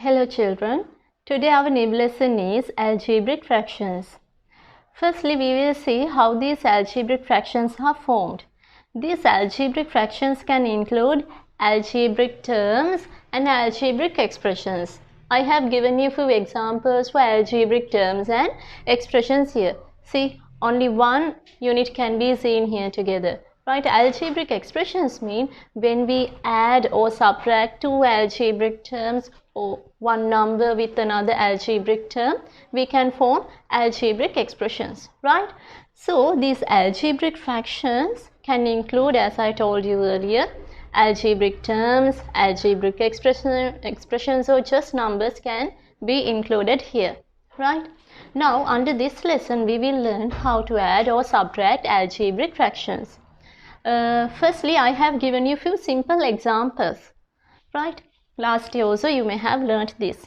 Hello children, today our new lesson is algebraic fractions. Firstly, we will see how these algebraic fractions are formed. These algebraic fractions can include algebraic terms and algebraic expressions. I have given you few examples for algebraic terms and expressions here. See, only one unit can be seen here together. Right, algebraic expressions mean when we add or subtract two algebraic terms or one number with another algebraic term, we can form algebraic expressions, right? So these algebraic fractions can include, as I told you earlier, algebraic terms, algebraic expressions or just numbers can be included here, right? Now under this lesson we will learn how to add or subtract algebraic fractions. Firstly, I have given you few simple examples, right? Last year also you may have learnt this.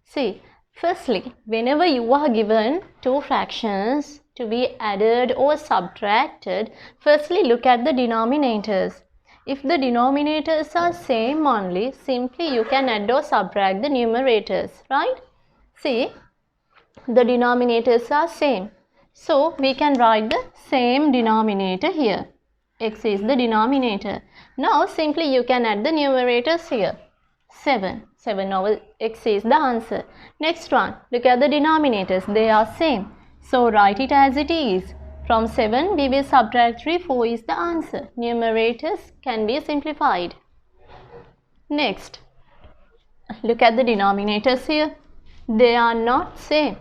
See, firstly, whenever you are given two fractions to be added or subtracted, firstly look at the denominators. If the denominators are same only, simply you can add or subtract the numerators, right? See, the denominators are same. So, we can write the same denominator here. X is the denominator. Now simply you can add the numerators here. 7 over x is the answer. Next one, look at the denominators, they are same. So write it as it is. From 7 we will subtract 3, 4 is the answer. Numerators can be simplified. Next, look at the denominators here. They are not same.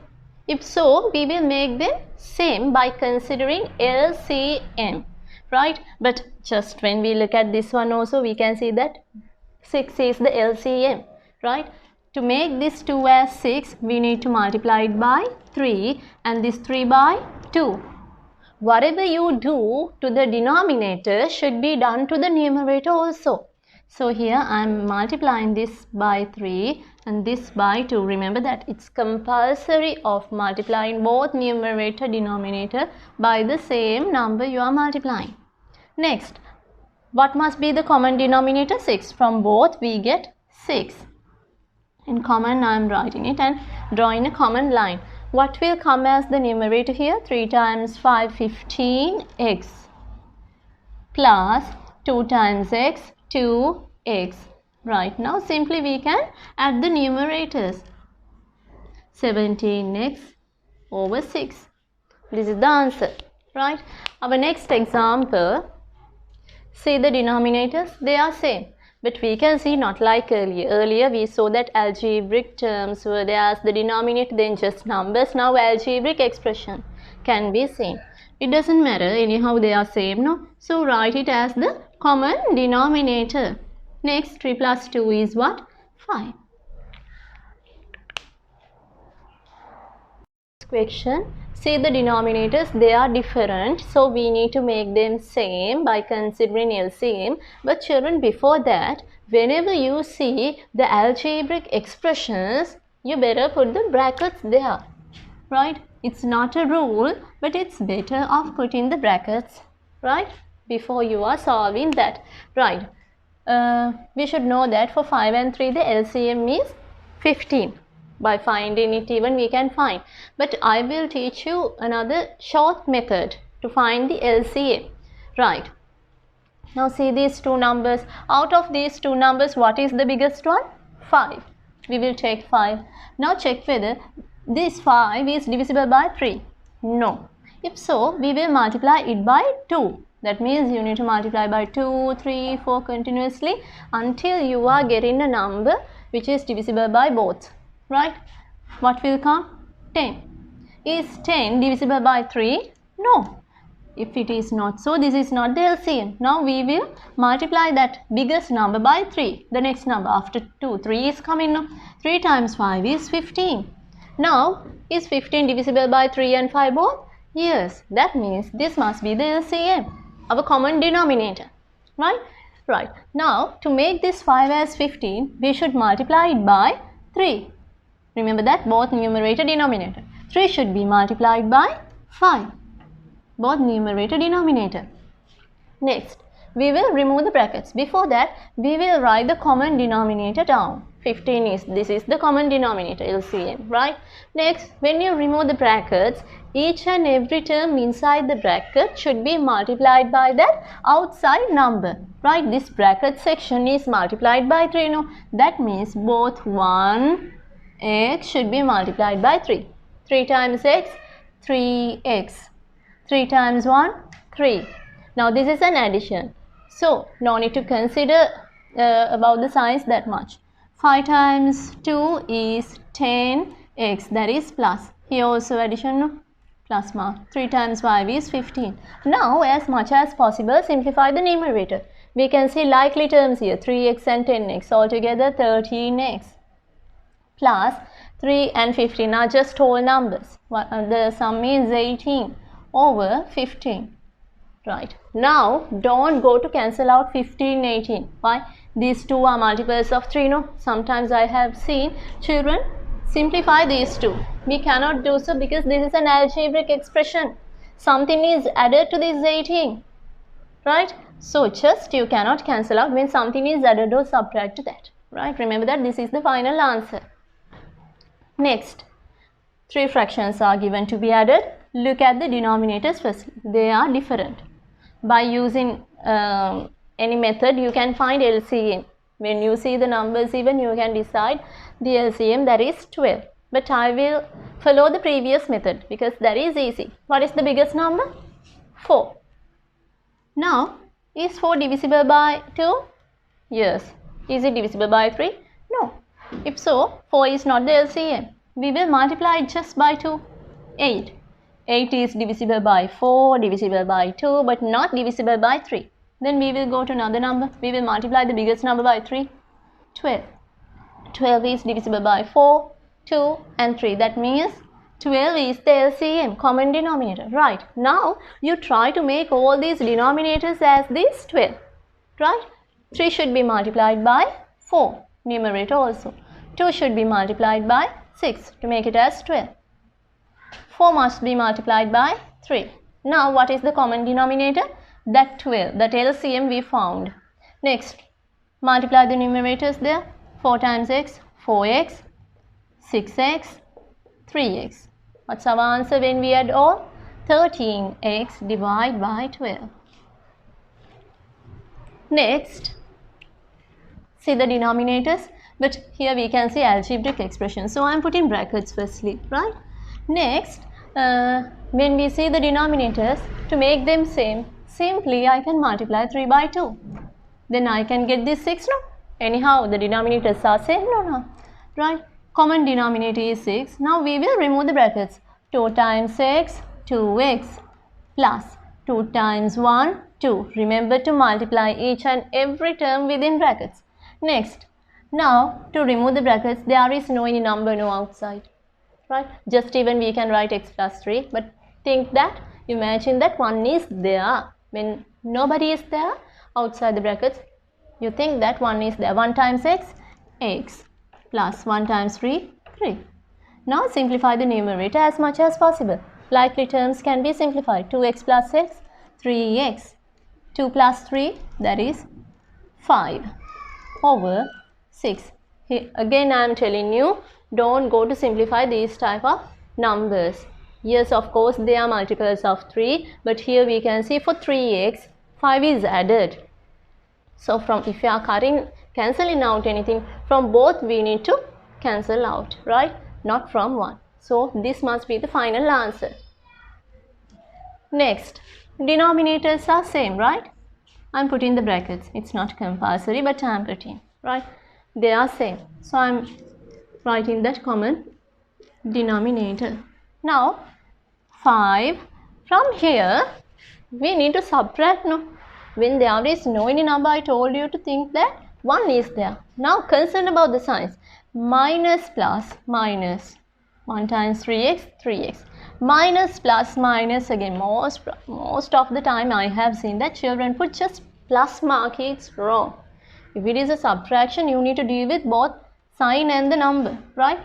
If so, we will make them same by considering LCM. Right, but just when we look at this one also we can see that 6 is the LCM, right? To make this 2 as 6 we need to multiply it by 3 and this 3 by 2. Whatever you do to the denominator should be done to the numerator also. So here I am multiplying this by 3 and this by 2. Remember that it's compulsory of multiplying both numerator and denominator by the same number you are multiplying. Next, what must be the common denominator? 6. From both we get 6. In common I am writing it and drawing a common line. What will come as the numerator here? 3 times 5, 15x plus 2 times x, 2x. Right, now simply we can add the numerators. 17x over 6. This is the answer, right? Our next example, see the denominators, they are same. But we can see not like earlier. Earlier we saw that algebraic terms were there as the denominator, then just numbers. Now algebraic expression can be same. It doesn't matter, anyhow they are same, no? So write it as the common denominator. Next, 3 plus 2 is what? 5. Question, see the denominators, they are different, so we need to make them same by considering LCM. But children, before that, whenever you see the algebraic expressions, you better put the brackets there, right? It's not a rule, but it's better of putting the brackets, right, before you are solving that, right? We should know that for 5 and 3 the LCM is 15. By finding it even we can find. But I will teach you another short method to find the LCM. Right. Now see these two numbers. Out of these two numbers, what is the biggest one? 5. We will take 5. Now check whether this 5 is divisible by 3. No. If so, we will multiply it by 2. That means you need to multiply by 2, 3, 4 continuously until you are getting a number which is divisible by both. Right? What will come? 10. Is 10 divisible by 3? No. If it is not so, this is not the LCM. Now we will multiply that biggest number by 3. The next number after 2, 3 is coming now. 3 times 5 is 15. Now, is 15 divisible by 3 and 5 both? Yes. That means this must be the LCM, our common denominator. Right? Right. Now, to make this 5 as 15, we should multiply it by 3. Remember that both numerator and denominator. 3 should be multiplied by 5. Both numerator and denominator. Next, we will remove the brackets. Before that, we will write the common denominator down. 15 is, this is the common denominator, LCM, right? Next, when you remove the brackets, each and every term inside the bracket should be multiplied by that outside number, right? This bracket section is multiplied by 3, no? That means both 1x should be multiplied by 3. 3 times x, 3x. 3 times 1, 3. Now this is an addition, so no need to consider about the signs that much. 5 times 2 is 10x, that is plus. Here also addition, no? Plus mark. 3 times 5 is 15. Now as much as possible simplify the numerator. We can see likely terms here, 3x and 10x, altogether 13x. Plus 3 and 15 are just whole numbers. The sum is 18 over 15. Right. Now don't go to cancel out 15, 18. Why? These two are multiples of 3, no? Sometimes I have seen children simplify these two. We cannot do so because this is an algebraic expression. Something is added to this 18. Right? So just you cannot cancel out when something is added or subtract to that. Right? Remember that this is the final answer. Next, 3 fractions are given to be added. Look at the denominators first. They are different. By using any method, you can find LCM. When you see the numbers even, you can decide the LCM, that is 12. But I will follow the previous method because that is easy. What is the biggest number? 4. Now, is 4 divisible by 2? Yes. Is it divisible by 3? No. If so, 4 is not the LCM. We will multiply it just by 2. 8. 8 is divisible by 4, divisible by 2, but not divisible by 3. Then we will go to another number. We will multiply the biggest number by 3. 12. 12 is divisible by 4, 2 and 3. That means 12 is the LCM, common denominator. Right. Now you try to make all these denominators as this 12. Right. 3 should be multiplied by 4, numerator also. 2 should be multiplied by 6 to make it as 12. 4 must be multiplied by 3. Now what is the common denominator? That 12, that LCM we found. Next, multiply the numerators there. 4 times x, 4x, 6x, 3x. What's our answer when we add all? 13x divided by 12. Next, see the denominators, but here we can see algebraic expression. So I am putting brackets firstly, right? Next, when we see the denominators, to make them same, simply I can multiply 3 by 2. Then I can get this 6, no? Anyhow, the denominators are same, no? Right? Common denominator is 6. Now we will remove the brackets. 2 times x, 2x plus 2 times 1, 2. Remember to multiply each and every term within brackets. Next, now to remove the brackets, there is no any number, no outside. Right? Just even we can write x plus 3, but think that, imagine that 1 is there. When nobody is there outside the brackets, you think that 1 is there. 1 times x, x plus 1 times 3, 3. Now simplify the numerator as much as possible. Likely terms can be simplified. 2x plus x, 3x. 2 plus 3, that is 5 over 6. Here, again I am telling you, don't go to simplify these type of numbers. Yes, of course they are multiples of 3, but here we can see for 3x 5 is added. So from, if you are cancelling out anything, from both we need to cancel out, right? Not from one. So this must be the final answer. Next, denominators are same, right? I am putting the brackets. It's not compulsory, but I am putting, right? They are same. So I am writing that common denominator. Now 5, from here we need to subtract, no? When there is no any number, I told you to think that 1 is there. Now concerned about the signs. Minus plus minus. 1 times 3x, 3x. Minus plus minus, again most of the time I have seen that children put just plus mark. It's wrong. If it is a subtraction, you need to deal with both sign and the number, right?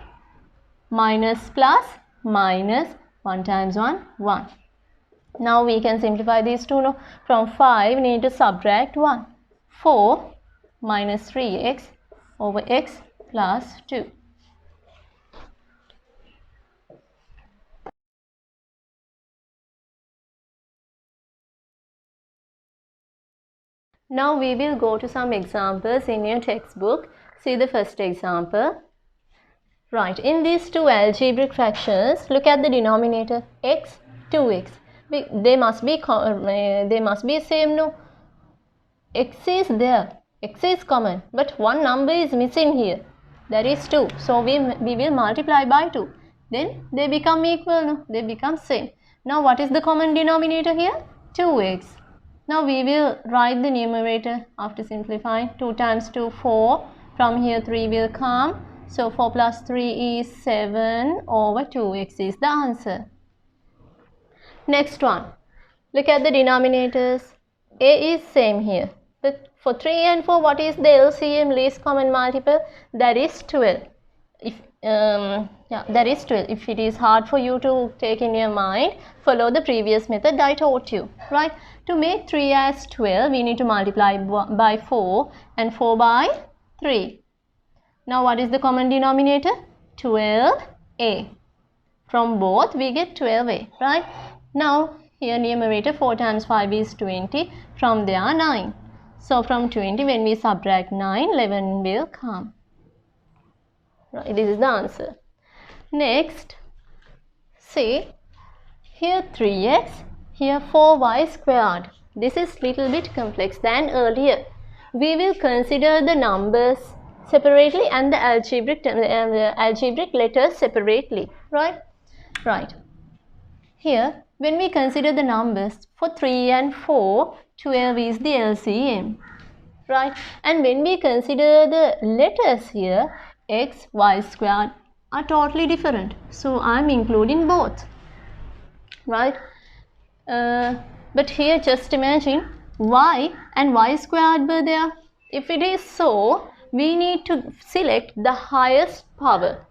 Minus plus minus, 1 times 1, 1. Now we can simplify these two, no? From 5 we need to subtract 1. 4 minus 3x over x plus 2. Now we will go to some examples in your textbook. See the first example. Right, in these two algebraic fractions, look at the denominator x, 2x. They must be same, no? X is there, x is common, but one number is missing here. That is 2. So we will multiply by 2. Then they become equal, no? They become same. Now what is the common denominator here? 2x. Now we will write the numerator after simplifying. 2 times 2, 4. From here 3 will come. So 4 plus 3 is 7 over 2x is the answer. Next one. Look at the denominators. A is same here. But for 3 and 4, what is the LCM, least common multiple? That is 12. That is 12. If it is hard for you to take in your mind, follow the previous method I taught you, right? To make 3 as 12, we need to multiply by 4 and 4 by 3. Now what is the common denominator? 12a. From both we get 12a, right? Now here numerator 4 times 5 is 20. From there 9. So from 20 when we subtract 9, 11 will come. Right, this is the answer. Next, see, here 3x, here 4y squared. This is little bit complex than earlier. We will consider the numbers separately and the algebraic letters separately, right? Right. Here, when we consider the numbers for 3 and 4, 12 is the LCM, right? And when we consider the letters here, x, y squared are totally different. So I am including both, right? But here just imagine y and y squared were there. If it is so, we need to select the highest power.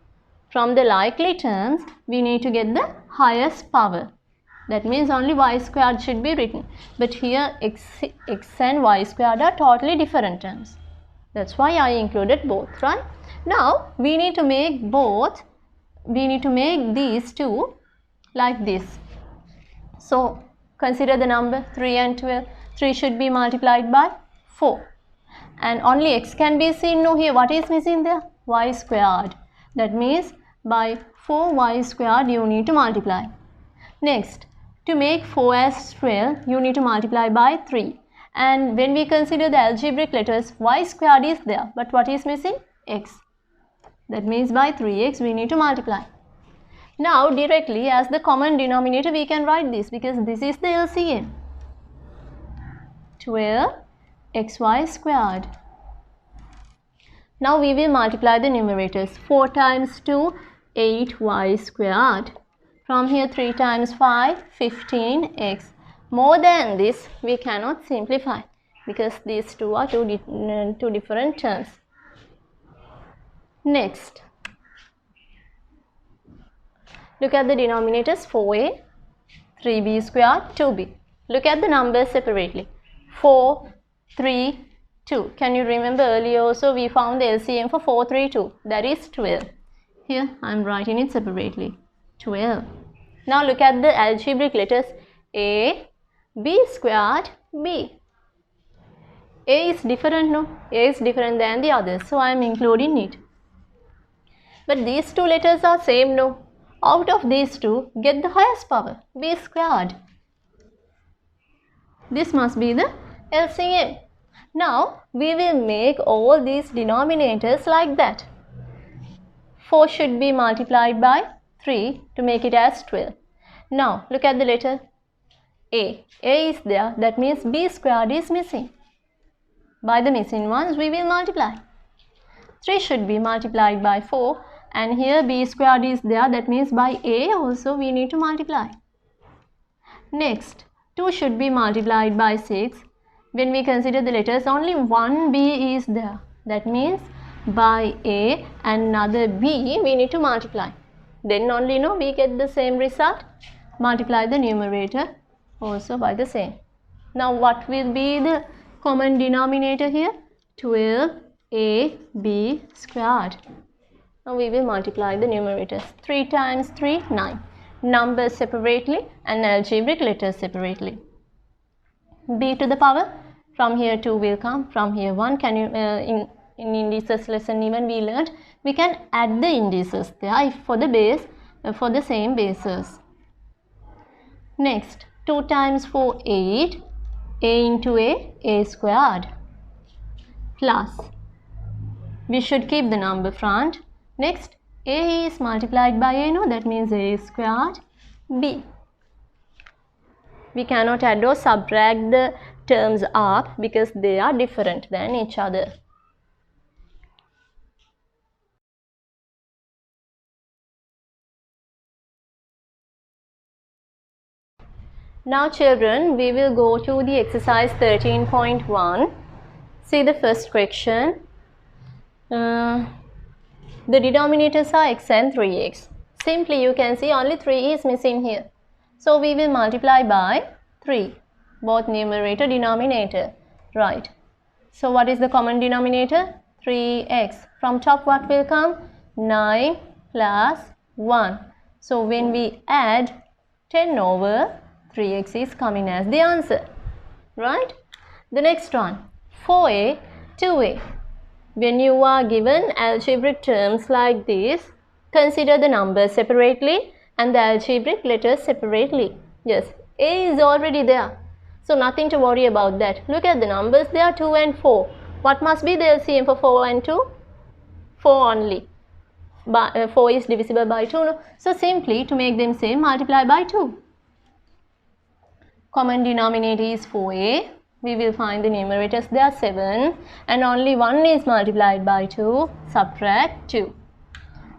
From the likely terms, we need to get the highest power. That means only y squared should be written. But here x and y squared are totally different terms. That's why I included both, right? Now we need to make both. We need to make these two like this. So consider the number 3 and 12. 3 should be multiplied by 4. And only x can be seen. No, here what is missing there? Y squared. That means by 4y squared you need to multiply. Next, to make 4 as 12, you need to multiply by 3. And when we consider the algebraic letters, y squared is there. But what is missing? X. That means by 3x we need to multiply. Now directly as the common denominator we can write this because this is the LCM. 12xy squared. Now we will multiply the numerators. 4 times 2, 8y squared. From here 3 times 5, 15x. More than this we cannot simplify because these two are two different terms. Next, look at the denominators 4a, 3b squared, 2b. Look at the numbers separately. 4, 3, 2. Can you remember earlier also we found the LCM for 4, 3, 2. That is 12. Here I am writing it separately. 12. Now look at the algebraic letters a, b squared, b. A is different, no? A is different than the others. So I am including it. But these two letters are same, no? Out of these two, get the highest power, b squared. This must be the LCM. Now, we will make all these denominators like that. 4 should be multiplied by 3 to make it as 12. Now, look at the letter A. A is there, that means b squared is missing. By the missing ones, we will multiply. 3 should be multiplied by 4. And here b squared is there, that means by a also we need to multiply. Next, 2 should be multiplied by 6. When we consider the letters, only one b is there. That means by a and another b we need to multiply. Then only we get the same result. Multiply the numerator also by the same. Now what will be the common denominator here? 12 AB squared. Now we will multiply the numerators. 3 times 3, 9. Numbers separately and algebraic letters separately. B to the power. From here 2 will come. From here 1. Can you in indices lesson even we learned we can add the indices there if for the base for the same bases. Next 2 times 4, 8. A into A squared. Plus we should keep the number front. Next A is multiplied by A, no, that means A squared. B. We cannot add or subtract the terms up because they are different than each other. Now children, we will go to the exercise 13.1. See the first question. The denominators are x and 3x. Simply you can see only 3 is missing here. So we will multiply by 3. Both numerator, denominator. Right. So what is the common denominator? 3x. From top what will come? 9 plus 1. So when we add 10 over 3x is coming as the answer. Right? The next one. 4a, 2a. When you are given algebraic terms like this, consider the numbers separately and the algebraic letters separately. Yes, a is already there. So nothing to worry about that. Look at the numbers, they are 2 and 4. What must be the LCM for 4 and 2? 4 only. But 4 is divisible by 2. No? So simply to make them same, multiply by 2. Common denominator is 4a. We will find the numerators, they are 7 and only 1 is multiplied by 2. Subtract 2.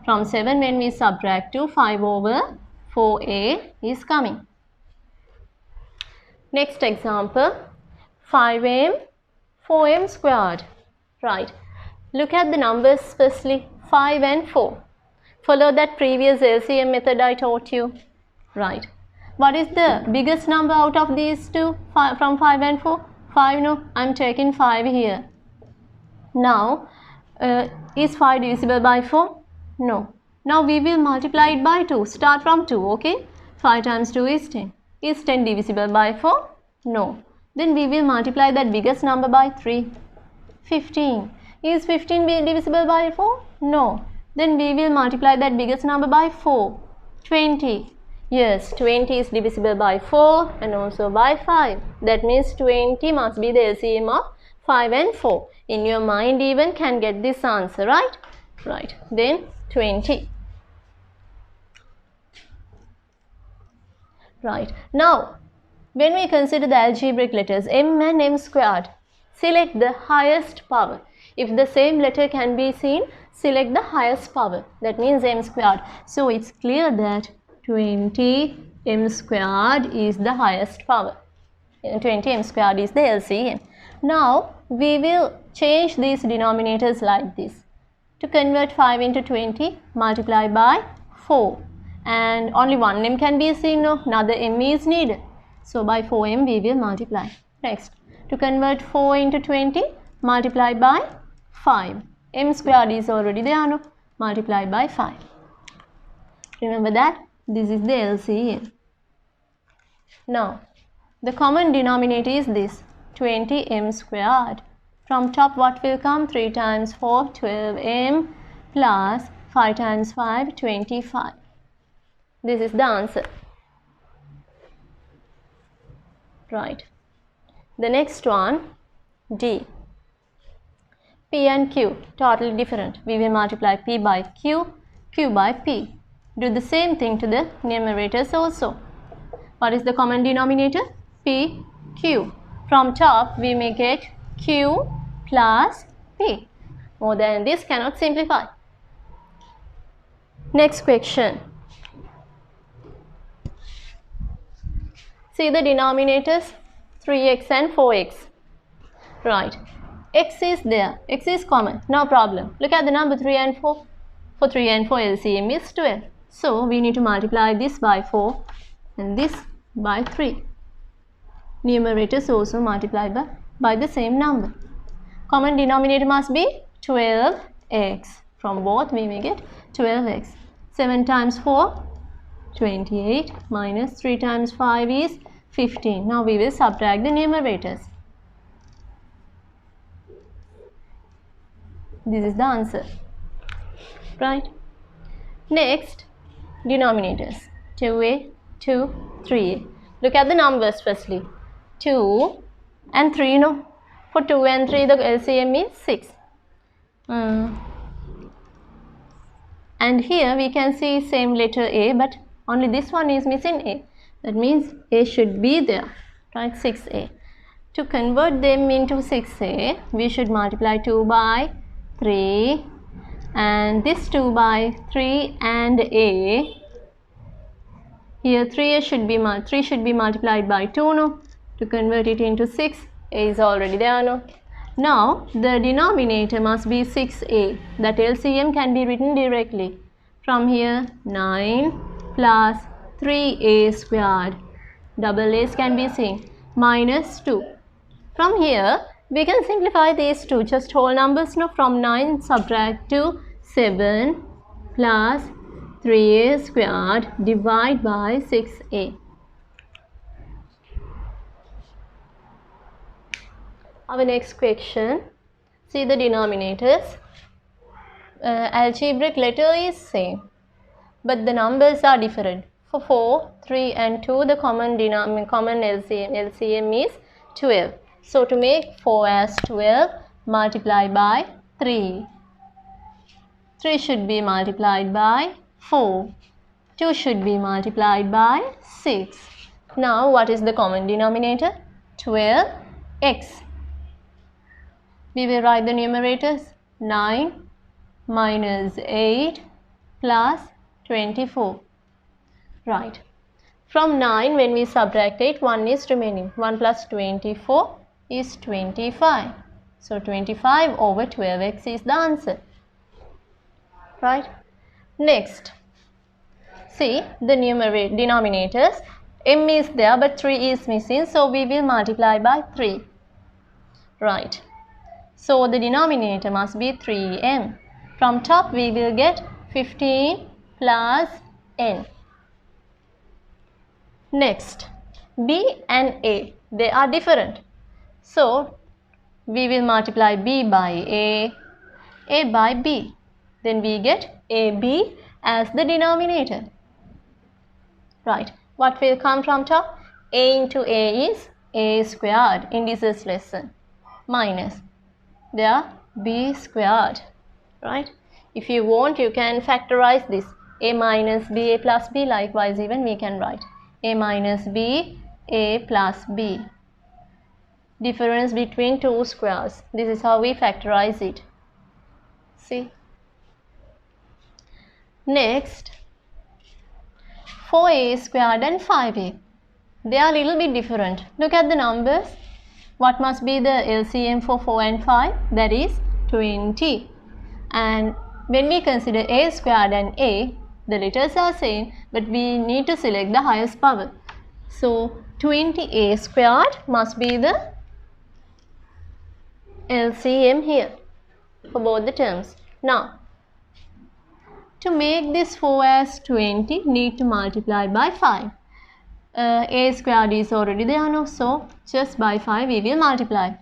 From 7 when we subtract 2, 5 over 4a is coming. Next example, 5m, 4m squared. Right. Look at the numbers firstly, 5 and 4. Follow that previous LCM method I taught you. Right. What is the biggest number out of these two from 5 and 4? 5, no, I am taking 5 here. Now, is 5 divisible by 4? No. Now we will multiply it by 2. Start from 2, okay? 5 times 2 is 10. Is 10 divisible by 4? No. Then we will multiply that biggest number by 3. 15. Is 15 divisible by 4? No. Then we will multiply that biggest number by 4. 20. Yes, 20 is divisible by 4 and also by 5. That means 20 must be the LCM of 5 and 4. In your mind even can get this answer, right? Right. Then 20. Right. Now, when we consider the algebraic letters m and m squared, select the highest power. If the same letter can be seen, select the highest power. That means m squared. So it's clear that 20 m squared is the highest power. 20 m squared is the LCM. Now we will change these denominators like this. To convert 5 into 20, multiply by 4. And only one m can be seen, no, another m is needed. So by 4m we will multiply. Next, to convert 4 into 20, multiply by 5. M squared is already there, no, multiply by 5. Remember that. This is the LCM. Now, the common denominator is this, 20m squared. From top what will come? 3 times 4, 12m plus 5 times 5, 25. This is the answer. Right. The next one, D. P and Q, totally different. We will multiply P by Q, Q by P. Do the same thing to the numerators also. What is the common denominator? P, Q. From top we may get Q plus P. More than this cannot simplify. Next question. See the denominators 3x and 4x. Right. X is there. X is common. No problem. Look at the number 3 and 4. For 3 and 4 LCM is 12. So we need to multiply this by 4 and this by 3. Numerators also multiply by the same number. Common denominator must be 12x. From both we will get 12x. 7 times 4, 28, minus 3 times 5 is 15. Now we will subtract the numerators. This is the answer, right? Next, denominators. 2a, 2, 3a. Look at the numbers firstly. 2 and 3, no? For 2 and 3, the LCM is 6. And here we can see same letter A, but only this one is missing A. That means A should be there, right? 6a. To convert them into 6a, we should multiply 2 by 3 and this 2 by 3 and a. Here 3 should be multiplied by 2, no? To convert it into 6, a is already there, no? Now the denominator must be 6a. That LCM can be written directly. From here 9 plus 3a squared, double a's can be seen, minus 2. From here we can simplify these two, just whole numbers, no? From 9 subtract 2, 7 plus 3a squared divide by 6a. Our next question, see the denominators. Algebraic letter is same, but the numbers are different. For 4, 3 and 2, the common LCM is 12. So to make 4 as 12, multiply by 3. 3 should be multiplied by 4. 2 should be multiplied by 6. Now what is the common denominator? 12x. We will write the numerators. 9 minus 8 plus 24. Right. From 9, when we subtract 8, 1 is remaining. 1 plus 24 is 25. So 25 over 12x is the answer. Right. Next, see the denominators. M is there but 3 is missing, so we will multiply by 3. Right. So the denominator must be 3m. From top we will get 15 plus n. Next, b and a, they are different. So we will multiply b by a by b. Then we get ab as the denominator. Right. What will come from top? A into a is a squared in this lesson. Minus there b squared. Right. If you want, you can factorize this. A minus b, a plus b. Likewise, even we can write a minus b, a plus b. Difference between two squares. This is how we factorize it. See. Next, 4a squared and 5a. They are a little bit different. Look at the numbers. What must be the LCM for 4 and 5? That is 20. And when we consider a squared and a, the letters are same, but we need to select the highest power. So 20a squared must be the LCM here for both the terms. Now, to make this 4 as 20, need to multiply by 5. A squared is already there, no? So just by 5 we will multiply.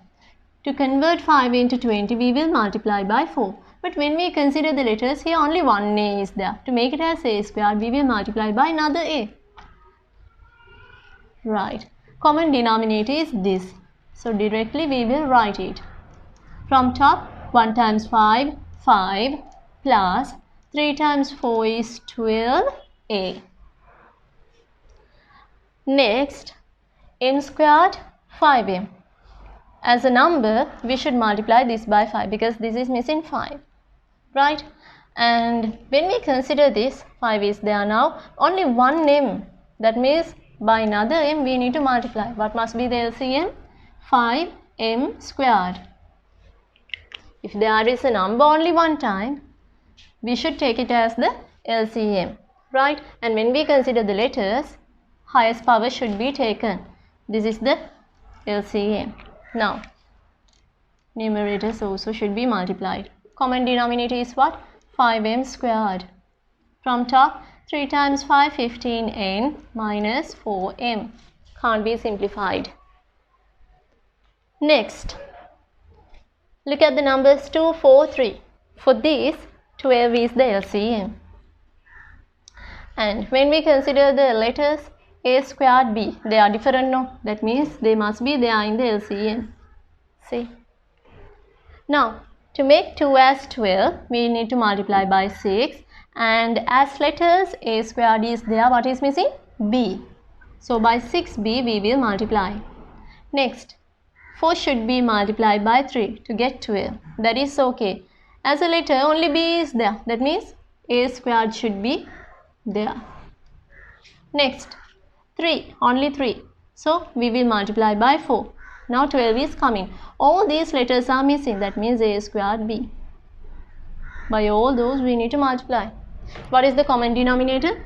To convert 5 into 20, we will multiply by 4. But when we consider the letters here, only one a is there. To make it as a squared, we will multiply by another a. Right. Common denominator is this. So directly we will write it. From top, 1 times 5, 5 plus 3 times 4 is 12a. Next, m squared 5m. As a number, we should multiply this by 5 because this is missing 5. Right? And when we consider this, 5 is there now, only one m. That means by another m we need to multiply. What must be the LCM? 5m squared. If there is a number only one time, we should take it as the LCM. Right? And when we consider the letters, highest power should be taken. This is the LCM. Now, numerators also should be multiplied. Common denominator is what? 5m squared. From top, 3 times 5, 15n minus 4m. Can't be simplified. Next, look at the numbers 2, 4, 3. For this, 12 is the LCM. And when we consider the letters a squared, b, they are different, no? That means they must be there in the LCM. See? Now, to make 2 as 12, we need to multiply by 6. And as letters a squared is there, what is missing? B. So, by 6b, we will multiply. Next, 4 should be multiplied by 3 to get 12. That is okay. As a letter, only b is there. That means a squared should be there. Next, 3, only 3. So, we will multiply by 4. Now, 12 is coming. All these letters are missing. That means a squared b. By all those, we need to multiply. What is the common denominator?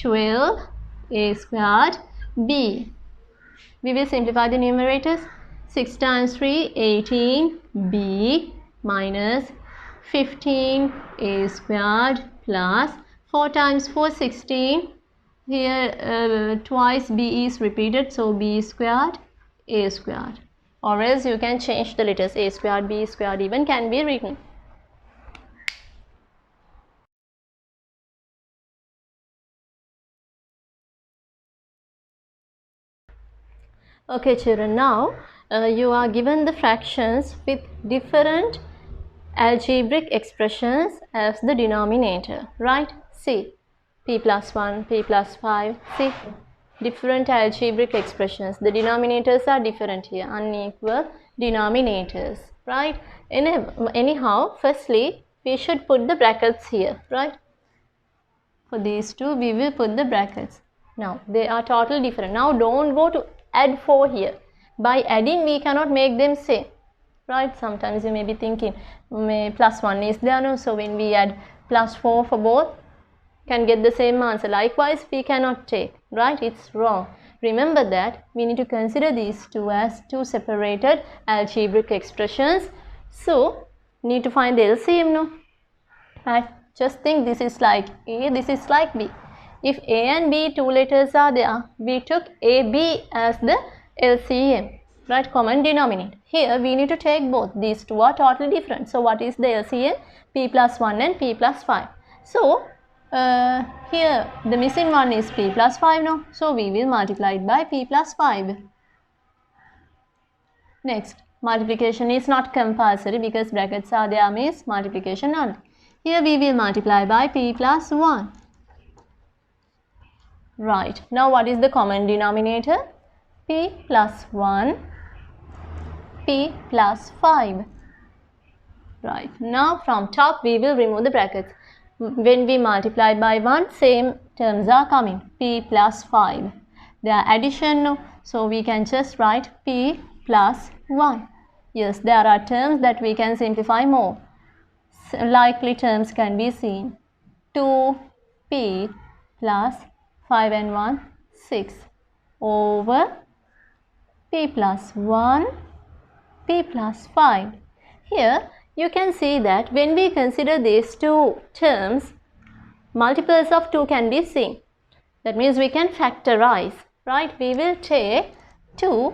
12 a squared b. We will simplify the numerators. 6 times 3, 18 b minus 15 a squared plus 4 times 4, 16. Here twice b is repeated, so b squared a squared. Or else you can change the letters. A squared, b squared even can be written. Okay children, now you are given the fractions with different algebraic expressions as the denominator, right? See, p plus 1, p plus 5, see, different algebraic expressions. The denominators are different here, unequal denominators, right? Anyhow, firstly, we should put the brackets here, right? For these two, we will put the brackets. Now, they are totally different. Now, don't go to add 4 here. By adding, we cannot make them same, right? Sometimes you may be thinking, plus 1 is there, no? So, when we add plus 4 for both, can get the same answer. Likewise, we cannot take, right? It's wrong. Remember that we need to consider these two as two separated algebraic expressions. So, need to find the LCM, no? Right? Just think this is like A, this is like B. If A and B, two letters are there, we took AB as the LCM, right? Common denominator. Here we need to take both. These two are totally different. So what is the LCM? P plus 1 and P plus 5. So here the missing one is P plus 5 now. So we will multiply it by P plus 5. Next, multiplication is not compulsory because brackets are there, means multiplication only. Here we will multiply by P plus 1. Right. Now what is the common denominator? P plus 1, P plus 5. Right. Now from top we will remove the brackets. When we multiply by 1, same terms are coming. P plus 5. They are addition. So we can just write P plus 1. Yes, there are terms that we can simplify more. Likely terms can be seen. 2P plus 5 and 1, 6 over P plus 1, P plus 5. Here you can see that when we consider these two terms, multiples of 2 can be seen. That means we can factorize, right? We will take 2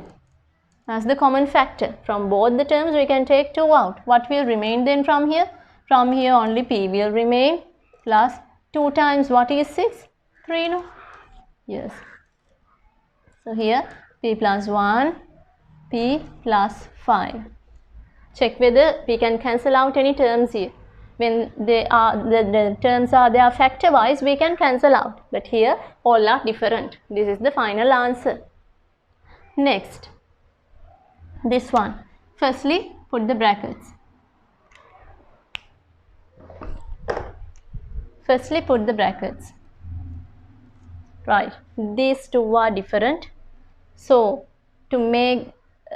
as the common factor. From both the terms we can take 2 out. What will remain then from here? From here only P will remain plus 2 times what is 6? 3, no? Yes. So here P plus 1, P plus 5. Check whether we can cancel out any terms here. When they are the terms are there factor wise, we can cancel out. But here all are different. This is the final answer. Next, this one. Firstly, put the brackets. Firstly, put the brackets. Right, these two are different. So, to make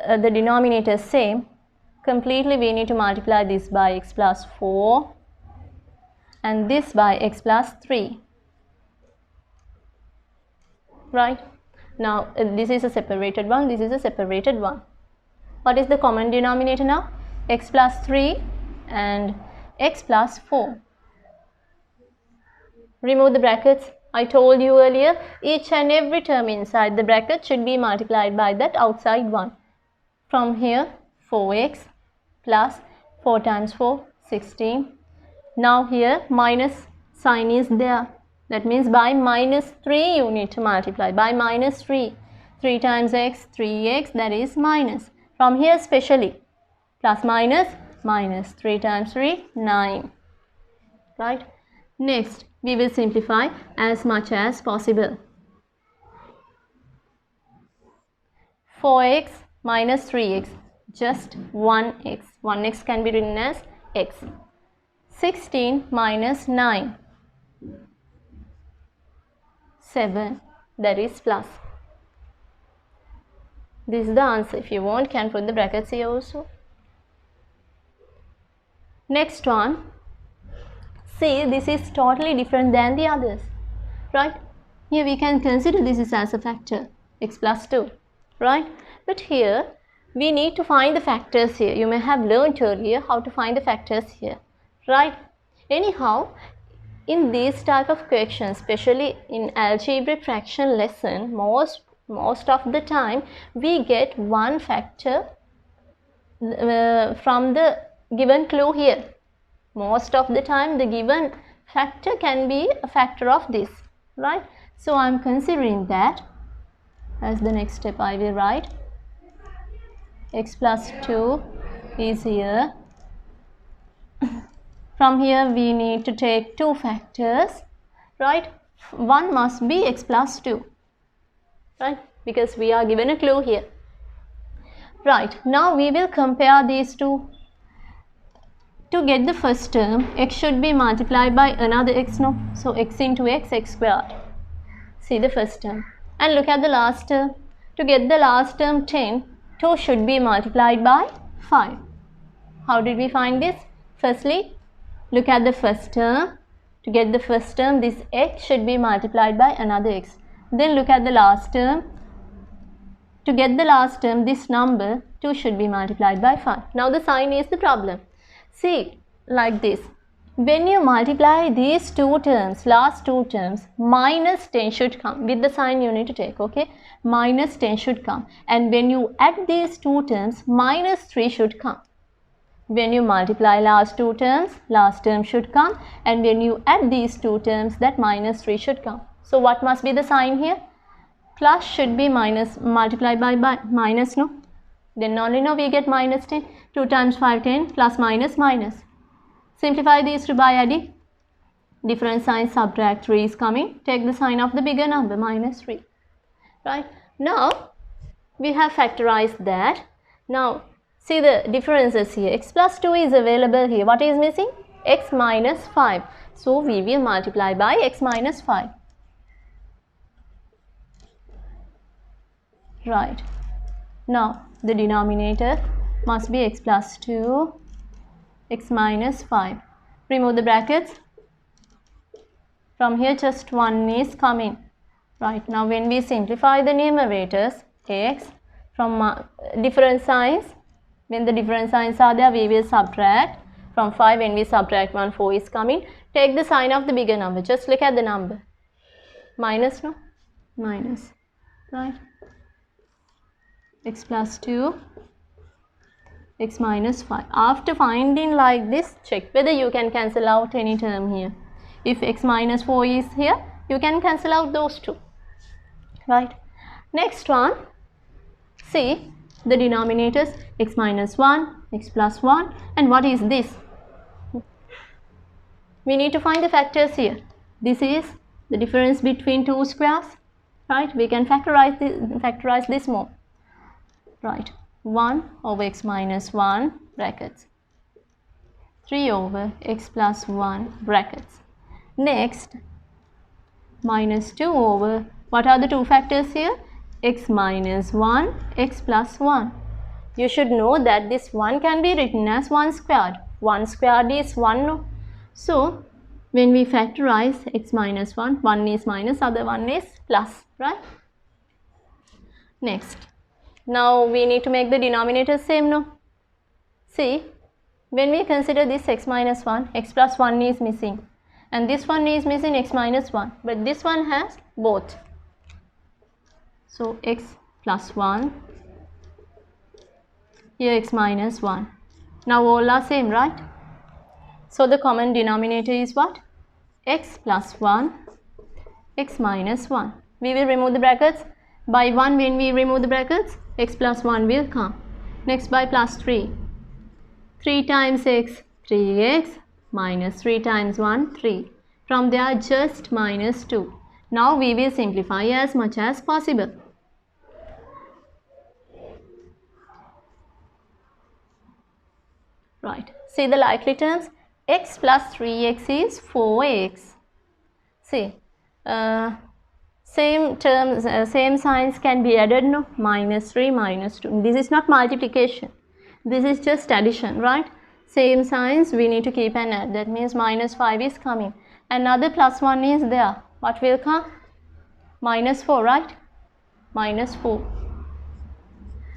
the denominator same, completely we need to multiply this by x plus 4 and this by x plus 3. Right, now this is a separated one, this is a separated one. What is the common denominator now? X plus 3 and x plus 4. Remove the brackets. I told you earlier, each and every term inside the bracket should be multiplied by that outside one. From here, 4x plus 4 times 4, 16. Now here minus sign is there. That means by minus 3 you need to multiply. By minus 3. 3 times x, 3x, that is minus. From here specially, plus minus, minus. 3 times 3, 9. Right? Next, we will simplify as much as possible. 4x minus 3x, just 1x. 1x can be written as x. 16 minus 9, 7, that is plus. This is the answer. If you want, can put the brackets here also. Next one. See, this is totally different than the others, right? Here we can consider this is as a factor, x plus 2, right? But here we need to find the factors here. You may have learned earlier how to find the factors here, right? Anyhow, in these type of questions, especially in algebraic fraction lesson, most of the time we get one factor from the given clue here. Most of the time the given factor can be a factor of this, right? So I am considering that as the next step. I will write x plus 2 is here. From here we need to take two factors, right? One must be x plus 2, right? Because we are given a clue here. Right, now we will compare these two. To get the first term, x should be multiplied by another x, no? So x into x, x squared. See the first term. And look at the last term. To get the last term 10, 2 should be multiplied by 5. How did we find this? Firstly, look at the first term. To get the first term, this x should be multiplied by another x. Then look at the last term. To get the last term, this number 2 should be multiplied by 5. Now the sign is the problem. See, like this. When you multiply these two terms, last two terms, minus 10 should come. With the sign you need to take, okay? Minus 10 should come. And when you add these two terms, minus 3 should come. When you multiply last two terms, last term should come. And when you add these two terms, that minus 3 should come. So what must be the sign here? Plus should be minus multiplied by minus, no? Then only now we get minus 10. 2 times 5, 10, plus minus minus. Simplify these two by adding. Different signs, subtract 3 is coming. Take the sign of the bigger number, minus 3. Right? Now, we have factorized that. Now, see the differences here. X plus 2 is available here. What is missing? X minus 5. So, we will multiply by x minus 5. Right. Now, the denominator must be x plus 2, x minus 5. Remove the brackets. From here just 1 is coming. Right, now when we simplify the numerators, x from different signs, when the different signs are there, we will subtract. From 5, when we subtract 1, 4 is coming. Take the sign of the bigger number. Just look at the number. Minus, no? Minus. Right. X plus 2, x minus 5. After finding like this, check whether you can cancel out any term here. If x minus 4 is here, you can cancel out those two. Right. Next one, see the denominators, x minus 1, x plus 1, and what is this? We need to find the factors here. This is the difference between two squares. Right. We can factorize this more. Right. 1 over x minus 1 brackets, 3 over x plus 1 brackets. Next, minus 2 over, what are the two factors here? X minus 1, x plus 1. You should know that this 1 can be written as 1 squared. 1 squared is 1, no? So, when we factorize x minus 1, 1 is minus, other one is plus, right? Next. Now we need to make the denominator same, no? See, When we consider this x minus 1, x plus 1 is missing, and this one is missing x minus 1, but this one has both. So x plus 1, here x minus 1. Now all are same, right? So the common denominator is what? X plus 1, x minus 1. We will remove the brackets. By 1, when we remove the brackets, x plus 1 will come. Next by plus 3. 3 times x, 3x, minus 3 times 1, 3. From there just minus 2. Now we will simplify as much as possible. Right, see the likely terms. X plus 3x is 4x. See, same terms, same signs can be added, no? Minus 3, minus 2. This is not multiplication. This is just addition, right? Same signs we need to keep and add. That means minus 5 is coming. Another plus 1 is there. What will come? Minus 4, right? Minus 4.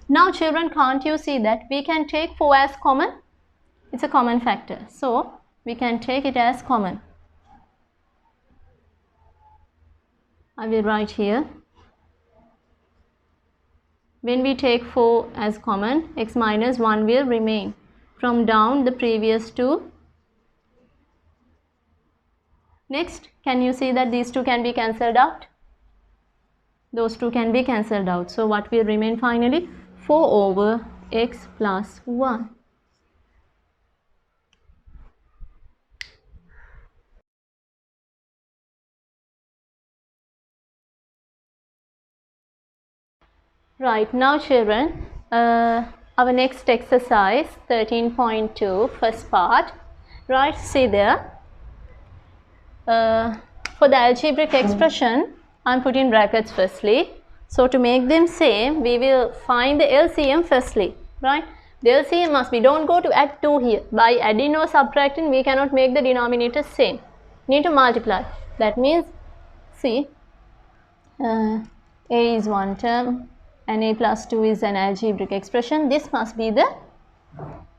Now children, can't you see that we can take 4 as common? It's a common factor. So we can take it as common. I will write here. When we take 4 as common, x minus 1 will remain. From down the previous two. Next, can you see that these two can be cancelled out? Those two can be cancelled out. So what will remain finally? 4 over x plus 1. Right, now children, our next exercise 13.2, first part. Right, see there. For the algebraic expression, I am putting brackets firstly. So to make them same, we will find the LCM firstly. Right, the LCM must be, don't go to add 2 here. By adding or subtracting, we cannot make the denominator same. Need to multiply. That means, see, a is one term, and a plus 2 is an algebraic expression. This must be the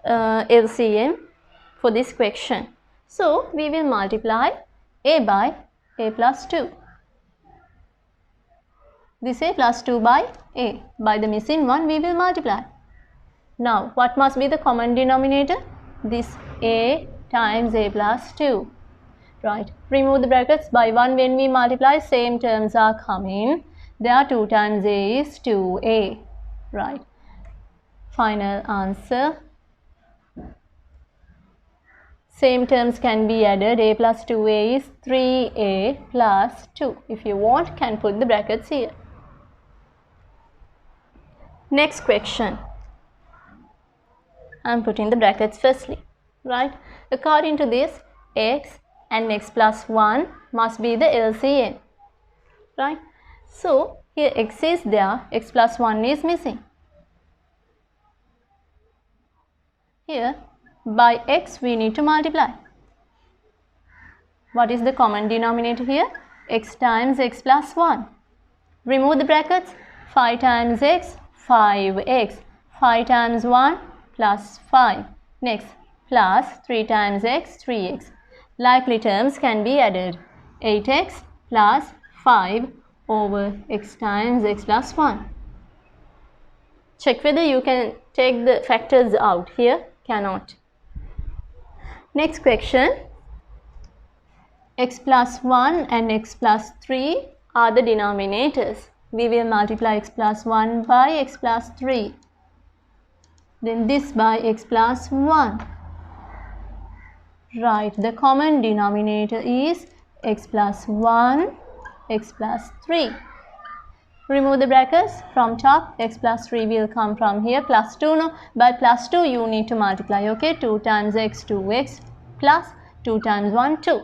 LCM for this question. So we will multiply a by a plus 2. This a plus 2 by a. By the missing one we will multiply. Now what must be the common denominator? This a times a plus 2. Right. Remove the brackets. By 1 when we multiply, same terms are coming. There 2 times a is 2a. Right. Final answer. Same terms can be added. A plus 2a is 3a plus 2. If you want, can put the brackets here. Next question. I am putting the brackets firstly. Right. According to this, x and x plus 1 must be the LCM. Right. So here x is there, x plus 1 is missing. Here by x we need to multiply. What is the common denominator here? X times x plus 1. Remove the brackets. 5 times x, 5x. 5 times 1 plus 5. Next plus 3 times x, 3x. Likely terms can be added. 8x plus 5 over x times x plus 1. Check whether you can take the factors out. Here cannot. Next question. X plus 1 and x plus 3 are the denominators. We will multiply x plus 1 by x plus 3. Then this by x plus 1. Right, the common denominator is x plus 1, x plus 3. Remove the brackets from top. X plus 3 will come from here. Plus 2, no. By plus 2 you need to multiply. Okay, 2 times x, 2x plus 2 times 1, 2.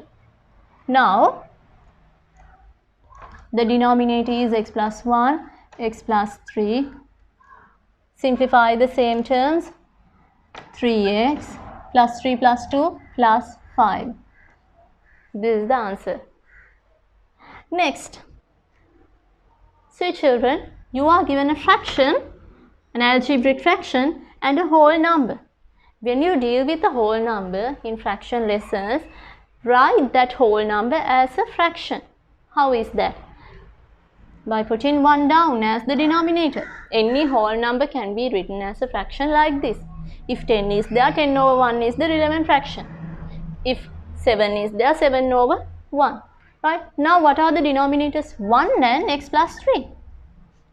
Now the denominator is x plus 1, x plus 3. Simplify the same terms. 3x plus 3 plus 2 plus 5. This is the answer. Next. So children, you are given a fraction, an algebraic fraction and a whole number. When you deal with a whole number in fraction lessons, write that whole number as a fraction. How is that? By putting 1 down as the denominator. Any whole number can be written as a fraction like this. If 10 is there, 10 over 1 is the relevant fraction. If 7 is there, 7 over 1. Right? Now what are the denominators? 1 and x plus 3.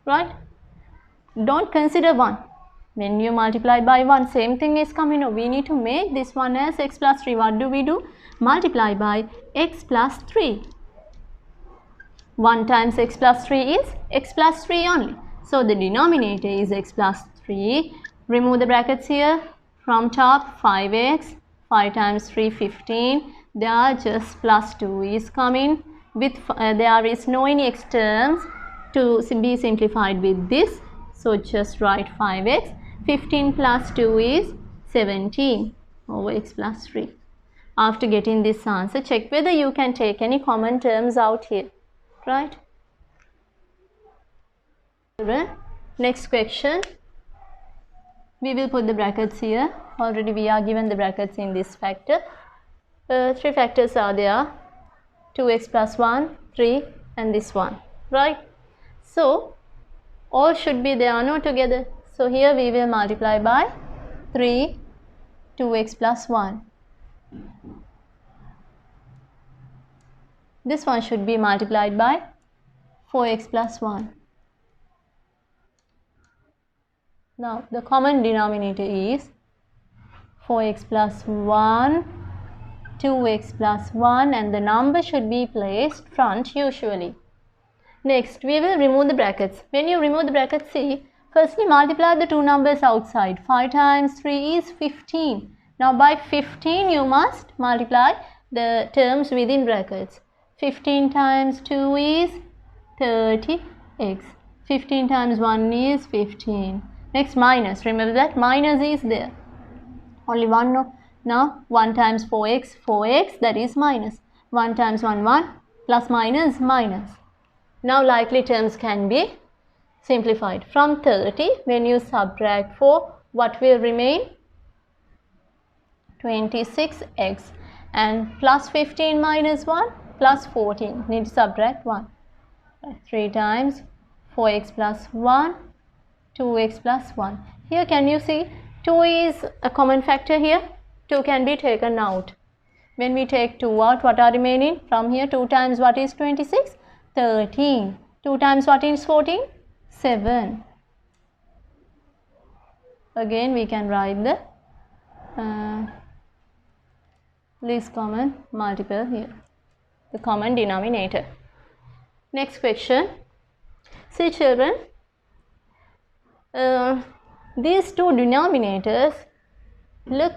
Right? Don't consider 1. When you multiply by 1, same thing is coming over. We need to make this one as x plus 3. What do we do? Multiply by x plus 3. 1 times x plus 3 is x plus 3 only. So the denominator is x plus 3. Remove the brackets here. From top, 5x. 5 times 3, 15. There just plus 2 is coming. With there is no any x terms to be simplified with this. So just write 5x. 15 plus 2 is 17 over x plus 3. After getting this answer, check whether you can take any common terms out here. Right? Next question. We will put the brackets here. Already we are given the brackets in this factor. 3 factors are there. 2x plus 1, 3 and this one. Right? So, all should be there, no, together. So, here we will multiply by 3, 2x plus 1. This one should be multiplied by 4x plus 1. Now, the common denominator is 4x plus 1, 2x plus 1 and the number should be placed front usually. Next, we will remove the brackets. When you remove the brackets, see, firstly multiply the two numbers outside. 5 times 3 is 15. Now, by 15 you must multiply the terms within brackets. 15 times 2 is 30x. 15 times 1 is 15. Next, minus. Remember that minus is there. Only one no. Now, 1 times 4x, 4x, that is minus. 1 times 1, 1, plus minus, minus. Now, likely terms can be simplified. From 30, when you subtract 4, what will remain? 26x. And plus 15 minus 1, plus 14. Need to subtract 1. 3 times 4x plus 1, 2x plus 1. Here can you see 2 is a common factor here. 2 can be taken out. When we take 2 out, what are remaining? From here 2 times what is 26? 13. 2 times what is 14? 7. Again we can write the least common multiple here. The common denominator. Next question. See children, these two denominators look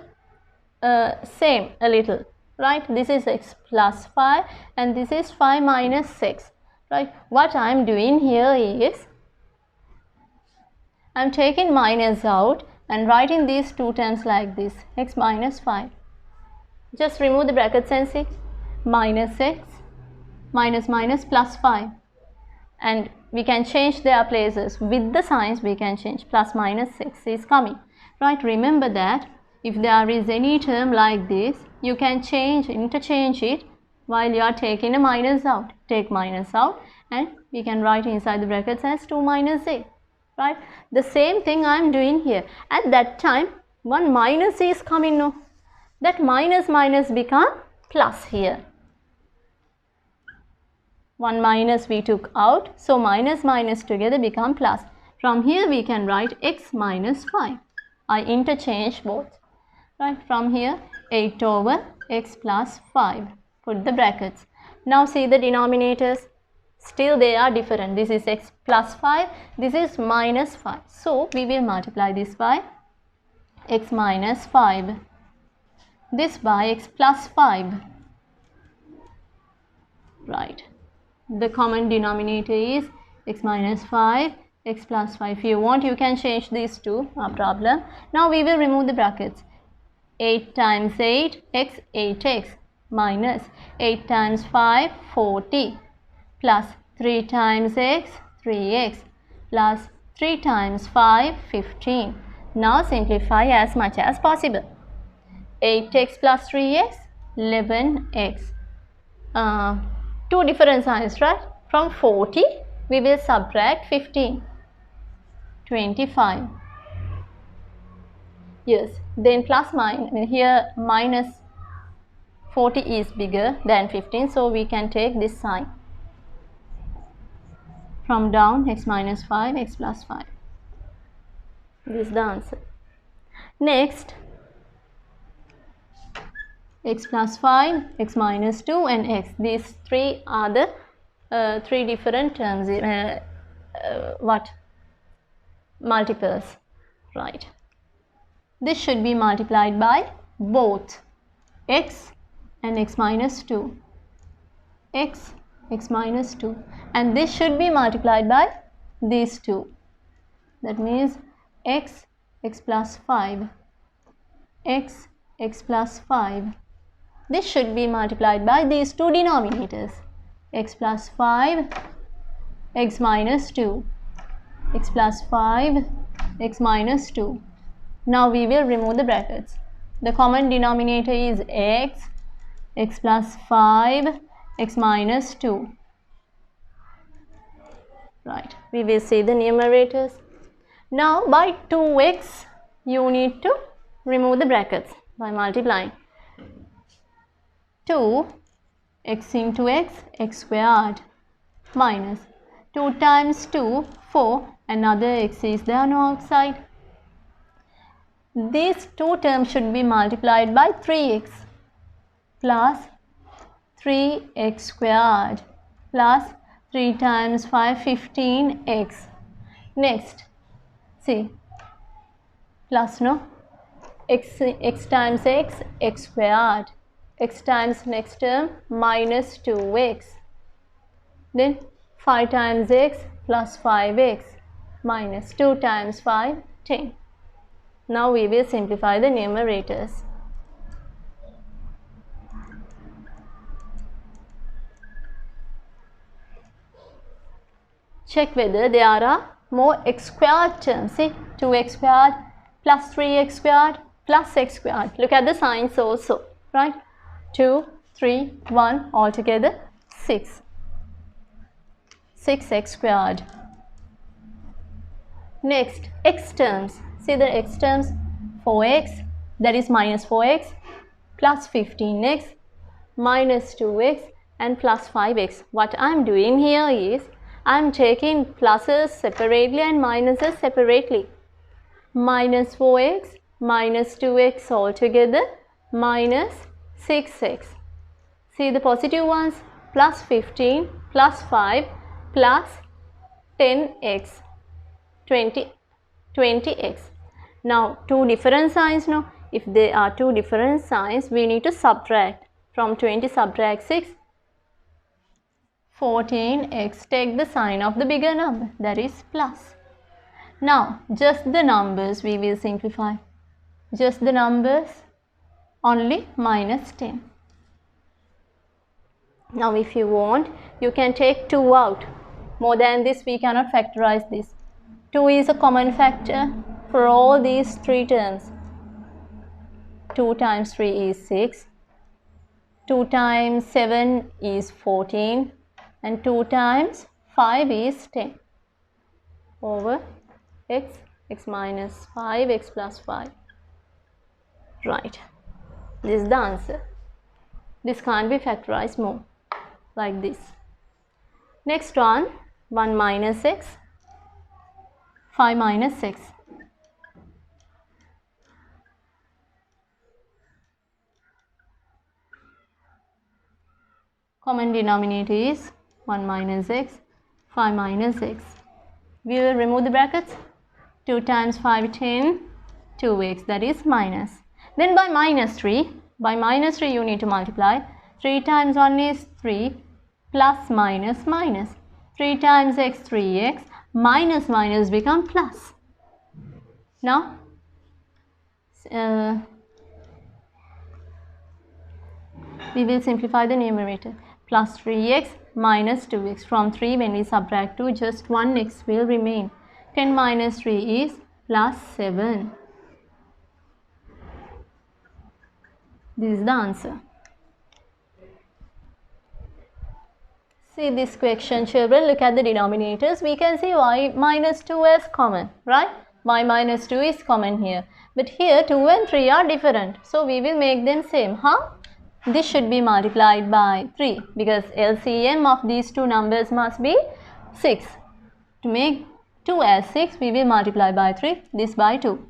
same a little, right? This is x plus 5 and this is 5 minus 6, right? What I am doing here is I am taking minus out and writing these two terms like this, x minus 5. Just remove the brackets and see, minus x, minus minus plus 5. And we can change their places. With the signs we can change. Plus minus 6 is coming. Right? Remember that if there is any term like this, you can interchange it while you are taking a minus out. Take minus out and we can write inside the brackets as 2 minus a. Right? The same thing I am doing here. At that time, one minus is coming. No? That minus minus become plus here. 1 minus we took out, so minus minus together become plus. From here we can write x minus 5. I interchange both. Right, from here 8 over x plus 5. Put the brackets. Now see the denominators. Still they are different. This is x plus 5, this is minus 5. So we will multiply this by x minus 5. This by x plus 5. Right. The common denominator is x minus 5, x plus 5. If you want, you can change these two, no problem. Now we will remove the brackets. 8 times 8, x, 8x, minus 8 times 5, 40, plus 3 times x, 3x, plus 3 times 5, 15. Now simplify as much as possible. 8x plus 3x, 11x. Two different signs, right? From 40 we will subtract 15, 25. Yes, then plus minus, here minus 40 is bigger than 15, so we can take this sign. From down, x minus 5, x plus 5. This is the answer. Next, x plus 5, x minus 2 and x. These three are the three different terms, multiples, right? This should be multiplied by both x and x minus 2, x minus 2, and this should be multiplied by these two. That means x plus 5, x plus 5. This should be multiplied by these two denominators, x plus 5, x minus 2, x plus 5, x minus 2. Now we will remove the brackets. The common denominator is x plus 5, x minus 2. Right, we will see the numerators. Now by 2x you need to remove the brackets by multiplying. 2 x into x, x squared, minus 2 times 2, 4, another x is there no outside. These two terms should be multiplied by 3x plus 3x squared plus 3 times 5, 15x. Next, see, plus no, x times x, x squared, x times next term minus 2x, then 5 times x plus 5x minus 2 times 5, 10. Now we will simplify the numerators. Check whether there are more x squared terms. See, 2x squared plus 3x squared plus x squared. Look at the signs also, right? 2, 3, 1, altogether 6. 6x squared. Next, x terms. See the x terms, 4x, that is minus 4x, plus 15x, minus 2x and plus 5x. What I am doing here is, I am taking pluses separately and minuses separately. Minus 4x, minus 2x altogether, minus 6x. See the positive ones, plus 15, plus 5, plus 10x, 20x. Now, two different signs, no? If there are two different signs, we need to subtract. From 20, subtract 6. 14x, take the sign of the bigger number, that is plus. Now, just the numbers we will simplify. Just the numbers, only minus 10. Now, if you want, you can take 2 out. More than this, we cannot factorize this. 2 is a common factor for all these three terms. 2 times 3 is 6. 2 times 7 is 14. And 2 times 5 is 10. Over x, x minus 5, x plus 5. Right. This is the answer. This can't be factorized more. Like this. Next one, 1 minus x, 5 minus x. Common denominator is 1 minus x, 5 minus x. We will remove the brackets. 2 times 5, 10, 2x, that is minus. Then by minus 3 you need to multiply. 3 times 1 is 3, plus minus minus. 3 times x, 3x, minus minus become plus. Now, we will simplify the numerator. Plus 3x minus 2x. From 3, when we subtract 2, just 1x will remain. 10 minus 3 is plus 7. This is the answer. See this question, children. Look at the denominators. We can see y minus 2 as common, right? Y minus 2 is common here. But here 2 and 3 are different. So we will make them same. How? This should be multiplied by 3 because LCM of these two numbers must be 6. To make 2 as 6, we will multiply by 3, this by 2.